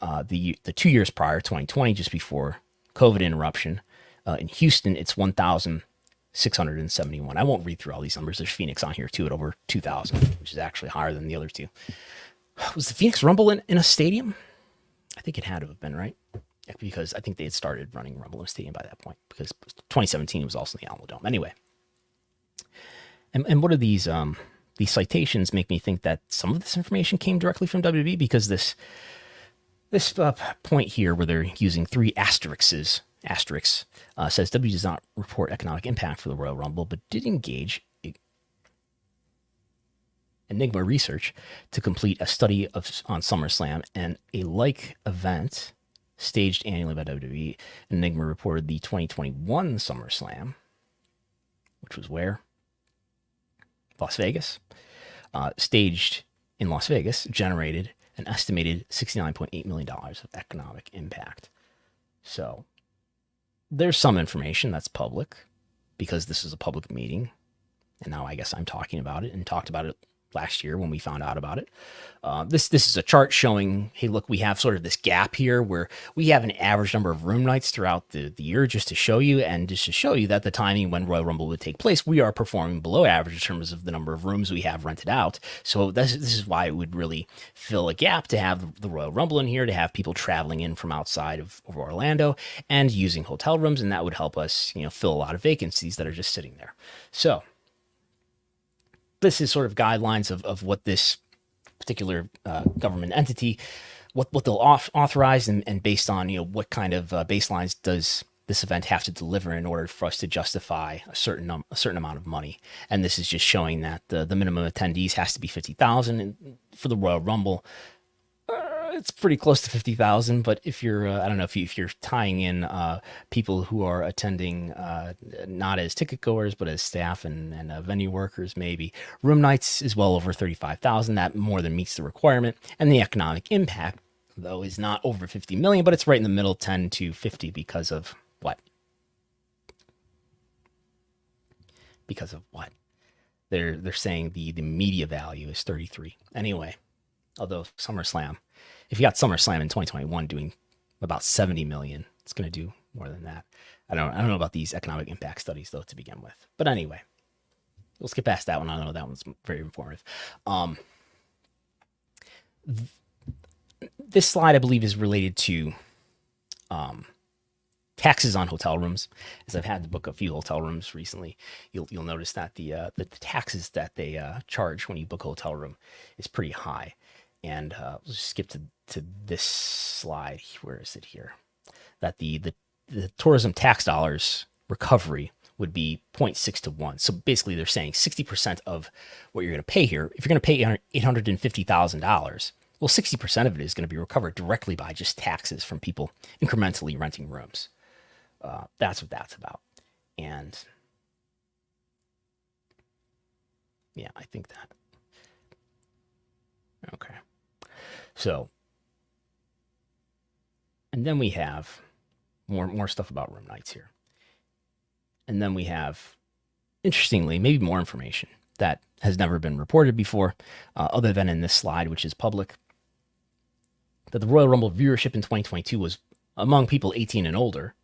The 2 years prior, 2020, just before COVID interruption, in Houston, it's 1,671. I won't read through all these numbers. There's Phoenix on here too at over 2,000, which is actually higher than the other two. Was the Phoenix Rumble in a stadium? I think it had to have been, right? Because I think they had started running Rumble in a stadium by that point, because 2017 was also the Alamo Dome. Anyway, and what are these citations make me think that some of this information came directly from WWE, because this point here where they're using 3 asterisks says WWE does not report economic impact for the Royal Rumble, but did engage Enigma Research to complete a study on SummerSlam and a like event staged annually by WWE. Enigma reported the 2021 SummerSlam, which was where? Las Vegas. Staged in Las Vegas, generated an estimated $69.8 million of economic impact. So there's some information that's public because this is a public meeting. And now I guess I'm talking about it and talked about it last year when we found out about it. This is a chart showing, hey, look, we have sort of this gap here where we have an average number of room nights throughout the year just to show you, and just to show you that the timing when Royal Rumble would take place, we are performing below average in terms of the number of rooms we have rented out. So this is why it would really fill a gap to have the Royal Rumble in here, to have people traveling in from outside of Orlando and using hotel rooms, and that would help us, fill a lot of vacancies that are just sitting there. So this is sort of guidelines of what this particular government entity, what they'll authorize, and based on what kind of baselines does this event have to deliver in order for us to justify a certain amount of money. And this is just showing that the minimum attendees has to be 50,000, and for the Royal Rumble, it's pretty close to 50,000. But if you're, I don't know, if you're tying in people who are attending not as ticket goers, but as staff and venue workers, maybe room nights is well over 35,000. That more than meets the requirement. And the economic impact, though, is not over 50 million, but it's right in the middle, 10 to 50, because of what? Because of what? They're saying the media value is 33. Anyway, although SummerSlam, if you got SummerSlam in 2021 doing about 70 million, it's going to do more than that. I don't know about these economic impact studies, though, to begin with. But anyway, we'll skip past that one. I know that one's very informative. This slide, I believe, is related to taxes on hotel rooms. As I've had to book a few hotel rooms recently, you'll notice that the taxes that they charge when you book a hotel room is pretty high. And we'll just skip to this slide. Where is it here? That the tourism tax dollars recovery would be 0.6 to 1. So basically they're saying 60% of what you're going to pay here, if you're going to pay $850,000, well, 60% of it is going to be recovered directly by just taxes from people incrementally renting rooms. That's what that's about. And yeah, I think that. Okay. So, and then we have more stuff about room nights here. And then we have, interestingly, maybe more information that has never been reported before, other than in this slide, which is public, that the Royal Rumble viewership in 2022 was among people 18 and older.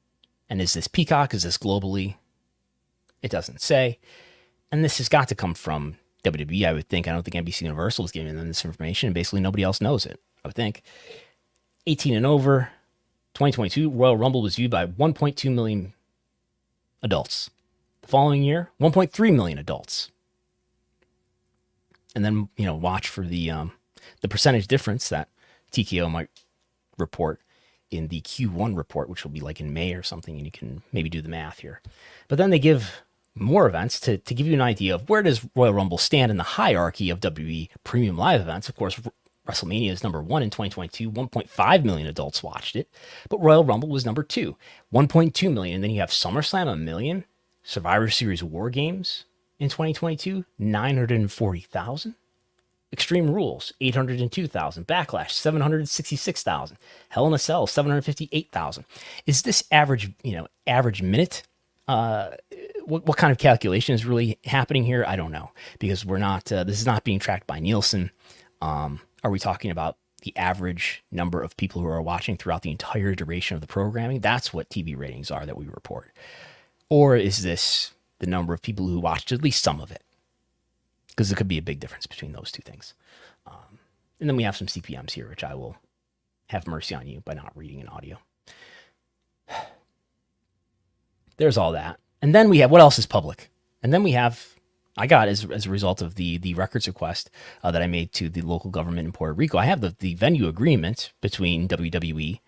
And is this Peacock? Is this globally? It doesn't say. And this has got to come from WWE, I would think. I don't think NBC Universal is giving them this information, and basically nobody else knows it, I would think. 18 and over, 2022, Royal Rumble was viewed by 1.2 million adults. The following year, 1.3 million adults. And then, watch for the percentage difference that TKO might report in the Q1 report, which will be like in May or something, and you can maybe do the math here. But then they give more events to give you an idea of where does Royal Rumble stand in the hierarchy of WWE premium live events. Of course, WrestleMania is number 1 in 2022. 1.5 million adults watched it, but Royal Rumble was number 2, 1.2 million. And then you have SummerSlam, 1 million. Survivor Series War Games in 2022, 940,000. Extreme Rules, 802,000. Backlash, 766,000. Hell in a Cell, 758,000. Is this average minute? What kind of calculation is really happening here? I don't know, because we're not. This is not being tracked by Nielsen. Are we talking about the average number of people who are watching throughout the entire duration of the programming? That's what TV ratings are that we report. Or is this the number of people who watched at least some of it? Because there could be a big difference between those two things. And then we have some CPMs here, which I will have mercy on you by not reading in audio. There's all that. And then we have, what else is public? And then we have, I got, as a result of the records request that I made to the local government in Puerto Rico, I have the venue agreement between WWE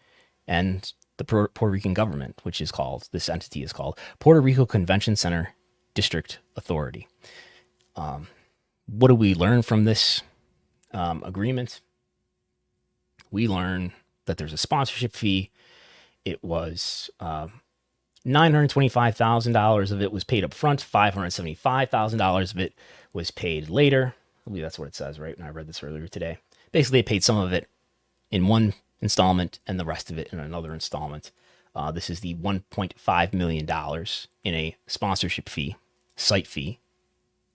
and the Puerto Rican government, which is called, this entity is called Puerto Rico Convention Center District Authority. What do we learn from this agreement? We learn that there's a sponsorship fee. It was $925,000 of it was paid up front. $575,000 of it was paid later. I believe that's what it says, right? And I read this earlier today. Basically, they paid some of it in one installment and the rest of it in another installment. This is the $1.5 million in a sponsorship fee, site fee,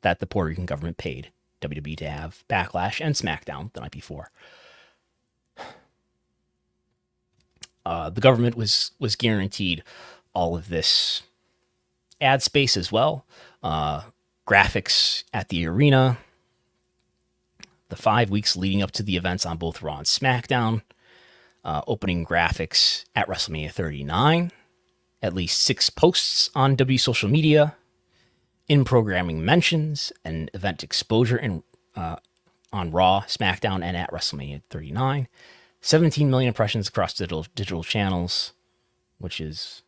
that the Puerto Rican government paid WWE to have Backlash and SmackDown the night before. The government was guaranteed all of this ad space as well, graphics at the arena, the 5 weeks leading up to the events on both Raw and SmackDown, opening graphics at WrestleMania 39, at least 6 posts on W social media, in-programming mentions, and event exposure on Raw, SmackDown, and at WrestleMania 39, 17 million impressions across digital channels, which is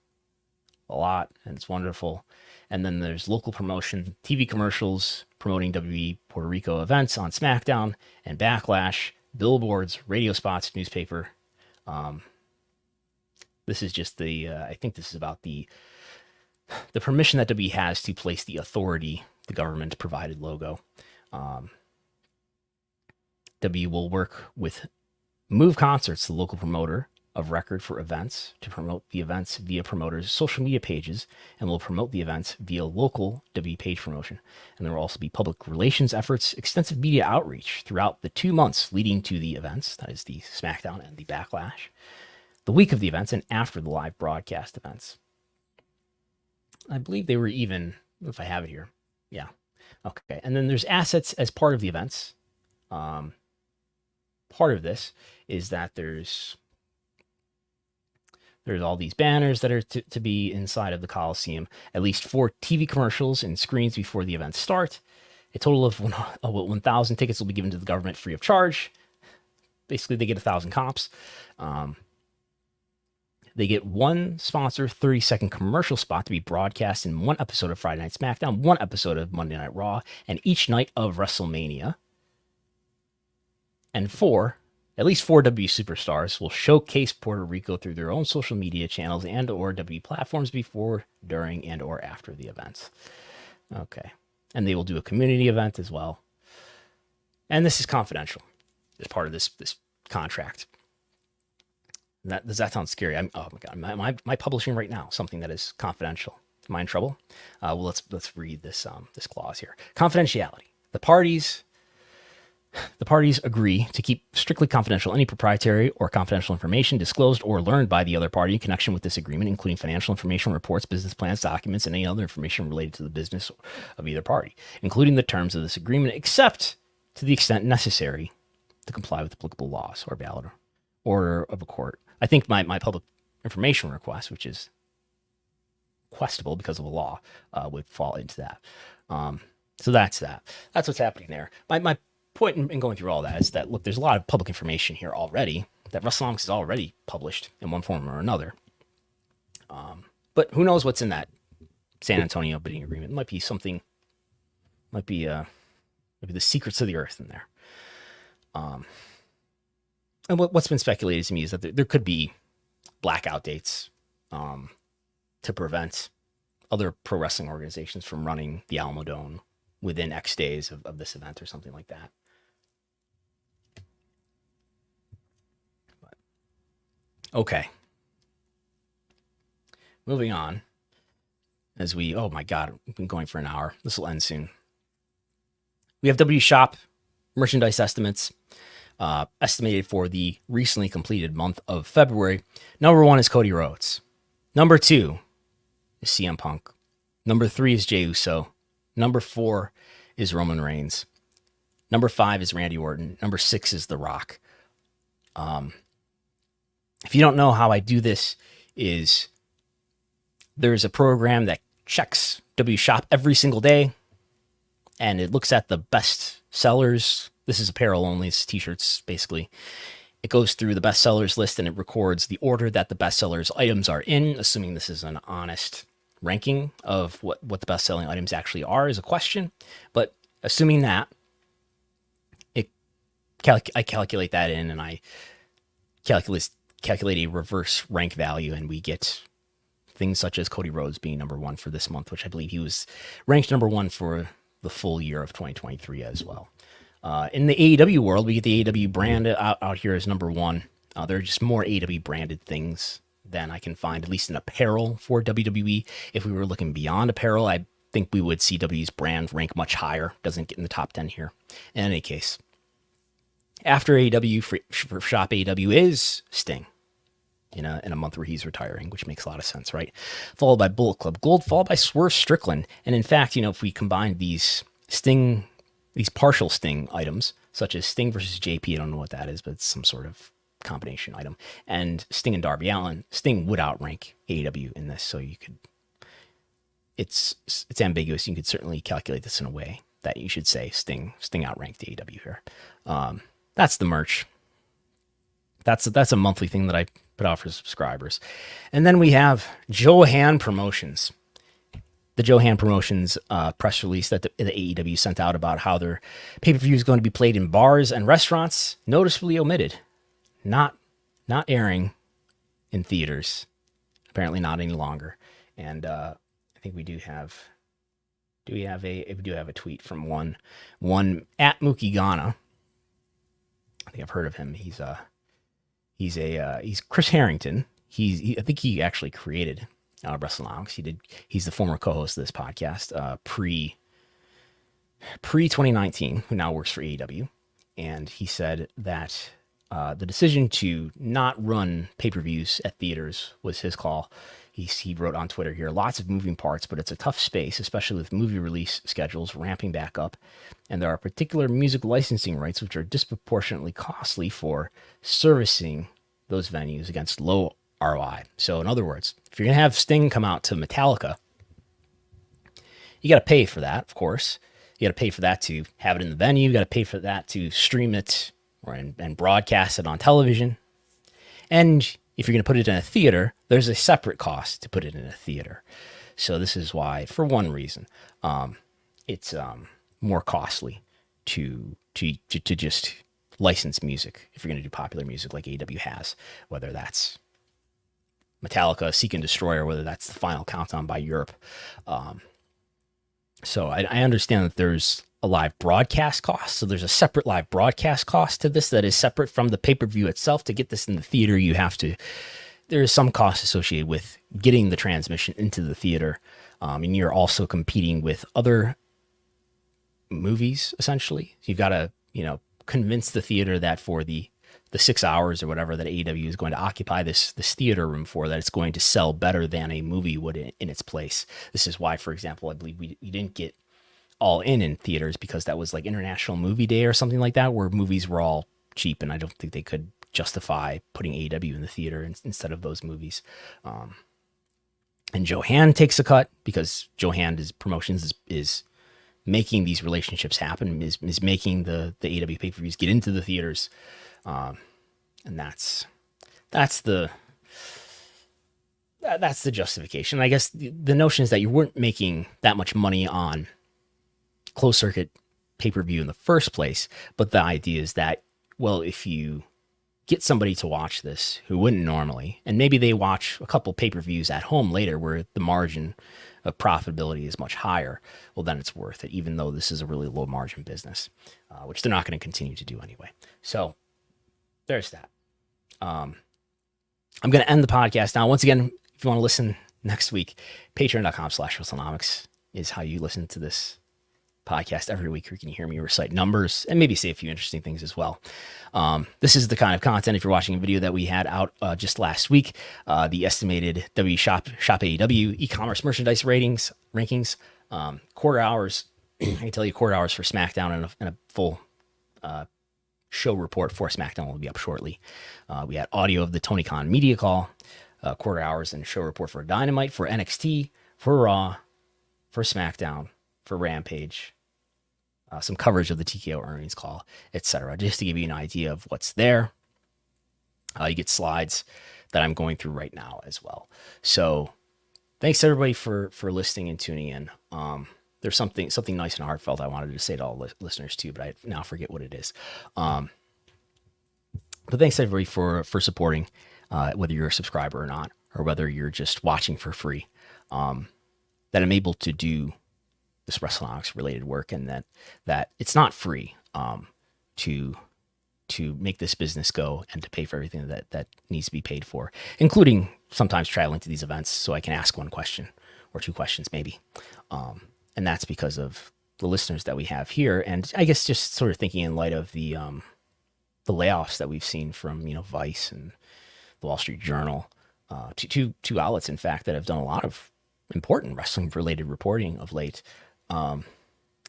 a lot, and it's wonderful. And then there's local promotion, TV commercials promoting WWE Puerto Rico events on SmackDown and Backlash, billboards, radio spots, newspaper. This is just I think this is about the permission that WWE has to place the authority, the government provided logo. WWE will work with Move Concerts, the local promoter of record for events, to promote the events via promoters' social media pages, and will promote the events via local WWE page promotion. And there will also be public relations efforts, extensive media outreach throughout the 2 months leading to the events, that is the SmackDown and the Backlash, the week of the events, and after the live broadcast events. I believe they were even, if I have it here. Yeah. Okay. And then there's assets as part of the events. Part of this is that there's all these banners that are to be inside of the Coliseum, at least 4 TV commercials and screens before the events start. A total of 1,000 tickets will be given to the government free of charge. Basically, they get 1,000 comps. They get one sponsor 30-second commercial spot to be broadcast in one episode of Friday Night SmackDown, one episode of Monday Night Raw, and each night of WrestleMania. And at least four W superstars will showcase Puerto Rico through their own social media channels and or W platforms before, during, and or after the events. Okay. And they will do a community event as well. And this is confidential as part of this contract. Does that sound scary? Oh my God, am I publishing right now something that is confidential? Am I in trouble? Well, let's read this clause here. Confidentiality. The parties agree to keep strictly confidential any proprietary or confidential information disclosed or learned by the other party in connection with this agreement, including financial information, reports, business plans, documents, and any other information related to the business of either party, including the terms of this agreement, except to the extent necessary to comply with applicable laws or valid order of a court. I think my public information request, which is questable because of a law, would fall into that. So that's that. That's what's happening there. My point in going through all that is that, look, there's a lot of public information here already that Wrestlenomics has already published in one form or another. But who knows what's in that San Antonio bidding agreement? It might be something, maybe the secrets of the earth in there. And what's been speculated to me is that there could be blackout dates to prevent other pro wrestling organizations from running the Alamo Dome within X days of this event or something like that. Okay. Moving on. Oh my God, we've been going for an hour. This will end soon. We have W Shop merchandise estimates estimated for the recently completed month of February. Number 1 is Cody Rhodes. Number 2 is CM Punk. Number 3 is Jey Uso. Number 4 is Roman Reigns. Number 5 is Randy Orton. Number 6 is The Rock. If you don't know how I do this, there's a program that checks W Shop every single day, and it looks at the best sellers. This is apparel only, it's t-shirts basically. It goes through the best sellers list and it records the order that the best sellers items are in, assuming this is an honest ranking of what the best selling items actually are is a question. But assuming that, I calculate that in, and I calculate a reverse rank value, and we get things such as Cody Rhodes being number 1 for this month, which I believe he was ranked number 1 for the full year of 2023 as well. In the AEW world, we get the AEW brand out here as number 1. There are just more AEW branded things than I can find, at least in apparel for WWE. If we were looking beyond apparel, I think we would see WWE's brand rank much higher. Doesn't get in the top 10 here. In any case, after AEW, for Shop AEW is Sting. In a month where he's retiring, which makes a lot of sense, right? Followed by Bullet Club Gold, followed by Swerve Strickland. And in fact, if we combine these partial Sting items, such as Sting versus JP, I don't know what that is, but it's some sort of combination item, and Sting and Darby Allin, Sting would outrank AEW in this. So you could, it's ambiguous. You could certainly calculate this in a way that you should say Sting outranked AEW here. That's the merch. That's a monthly thing that I put out for subscribers. And then we have Johan Promotions. The Johan Promotions press release that the AEW sent out about how their pay-per-view is going to be played in bars and restaurants, noticeably omitted. Not airing in theaters. Apparently not any longer. And I think we do have a tweet from one at Mookie Ghana. I think I've heard of him. He's Chris Harrington. I think he actually created Wrestlenomics. He's the former co-host of this podcast, pre 2019, who now works for AEW. And he said that the decision to not run pay-per-views at theaters was his call. He wrote on Twitter here, lots of moving parts, but it's a tough space, especially with movie release schedules ramping back up. And there are particular music licensing rights which are disproportionately costly for servicing those venues against low ROI. So in other words, if you're going to have Sting come out to Metallica, you got to pay for that, of course. You got to pay for that to have it in the venue. You got to pay for that to stream it and broadcast it on television. And if you're going to put it in a theater, there's a separate cost to put it in a theater. So this is why, for one reason, it's more costly to just license music if you're going to do popular music like AEW has, whether that's Metallica, Seek and Destroy, or whether that's the Final Countdown by Europe. So I understand that there's a live broadcast cost. So there's a separate live broadcast cost to this that is separate from the pay-per-view itself. To get this in the theater, there is some cost associated with getting the transmission into the theater. And you're also competing with other movies, essentially. You've got to, convince the theater that for the 6 hours or whatever that AEW is going to occupy this theater room for, that it's going to sell better than a movie would in its place. This is why, for example, I believe we didn't get All In theaters, because that was like International Movie Day or something like that, where movies were all cheap, and I don't think they could justify putting AEW in the theater instead of those movies. And Johan takes a cut because Johan Promotions is making these relationships happen, is making the AEW pay-per-views get into the theaters. And that's the justification. I guess the notion is that you weren't making that much money on closed circuit pay-per-view in the first place, but the idea is that, well, if you get somebody to watch this who wouldn't normally, and maybe they watch a couple pay-per-views at home later where the margin of profitability is much higher, well, then it's worth it, even though this is a really low margin business, which they're not going to continue to do anyway. So there's that. I'm going to end the podcast now. Once again, if you want to listen next week, patreon.com/Wrestlenomics is how you listen to this podcast every week. You can hear me recite numbers and maybe say a few interesting things as well. This is the kind of content, if you're watching a video, that we had out just last week, the estimated Shop AEW e-commerce merchandise rankings, quarter hours. I can tell you quarter hours for SmackDown and a full show report for SmackDown will be up shortly. We had audio of the Tony Khan media call, quarter hours, and show report for Dynamite, for NXT, for Raw, for SmackDown, for Rampage, some coverage of the TKO earnings call, etc. Just to give you an idea of what's there. You get slides that I'm going through right now as well. So thanks everybody for listening and tuning in. There's something nice and heartfelt I wanted to say to all listeners too, but I now forget what it is. But thanks everybody for supporting, whether you're a subscriber or not, or whether you're just watching for free, that I'm able to do this Wrestlenomics related work, and that it's not free to to make this business go and to pay for everything that needs to be paid for, including sometimes traveling to these events so I can ask one question or two questions maybe. And that's because of the listeners that we have here. And I guess just sort of thinking in light of the layoffs that we've seen from, Vice and the Wall Street Journal, two outlets, in fact, that have done a lot of important wrestling related reporting of late. And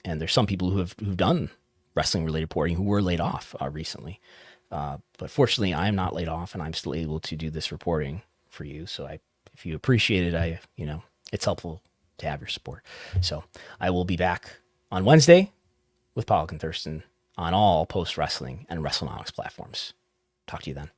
there's some people who've done wrestling related reporting who were laid off recently. But fortunately, I am not laid off, and I'm still able to do this reporting for you. So if you appreciate it, it's helpful to have your support. So I will be back on Wednesday with Pollock and Thurston on all post wrestling and Wrestlenomics platforms. Talk to you then.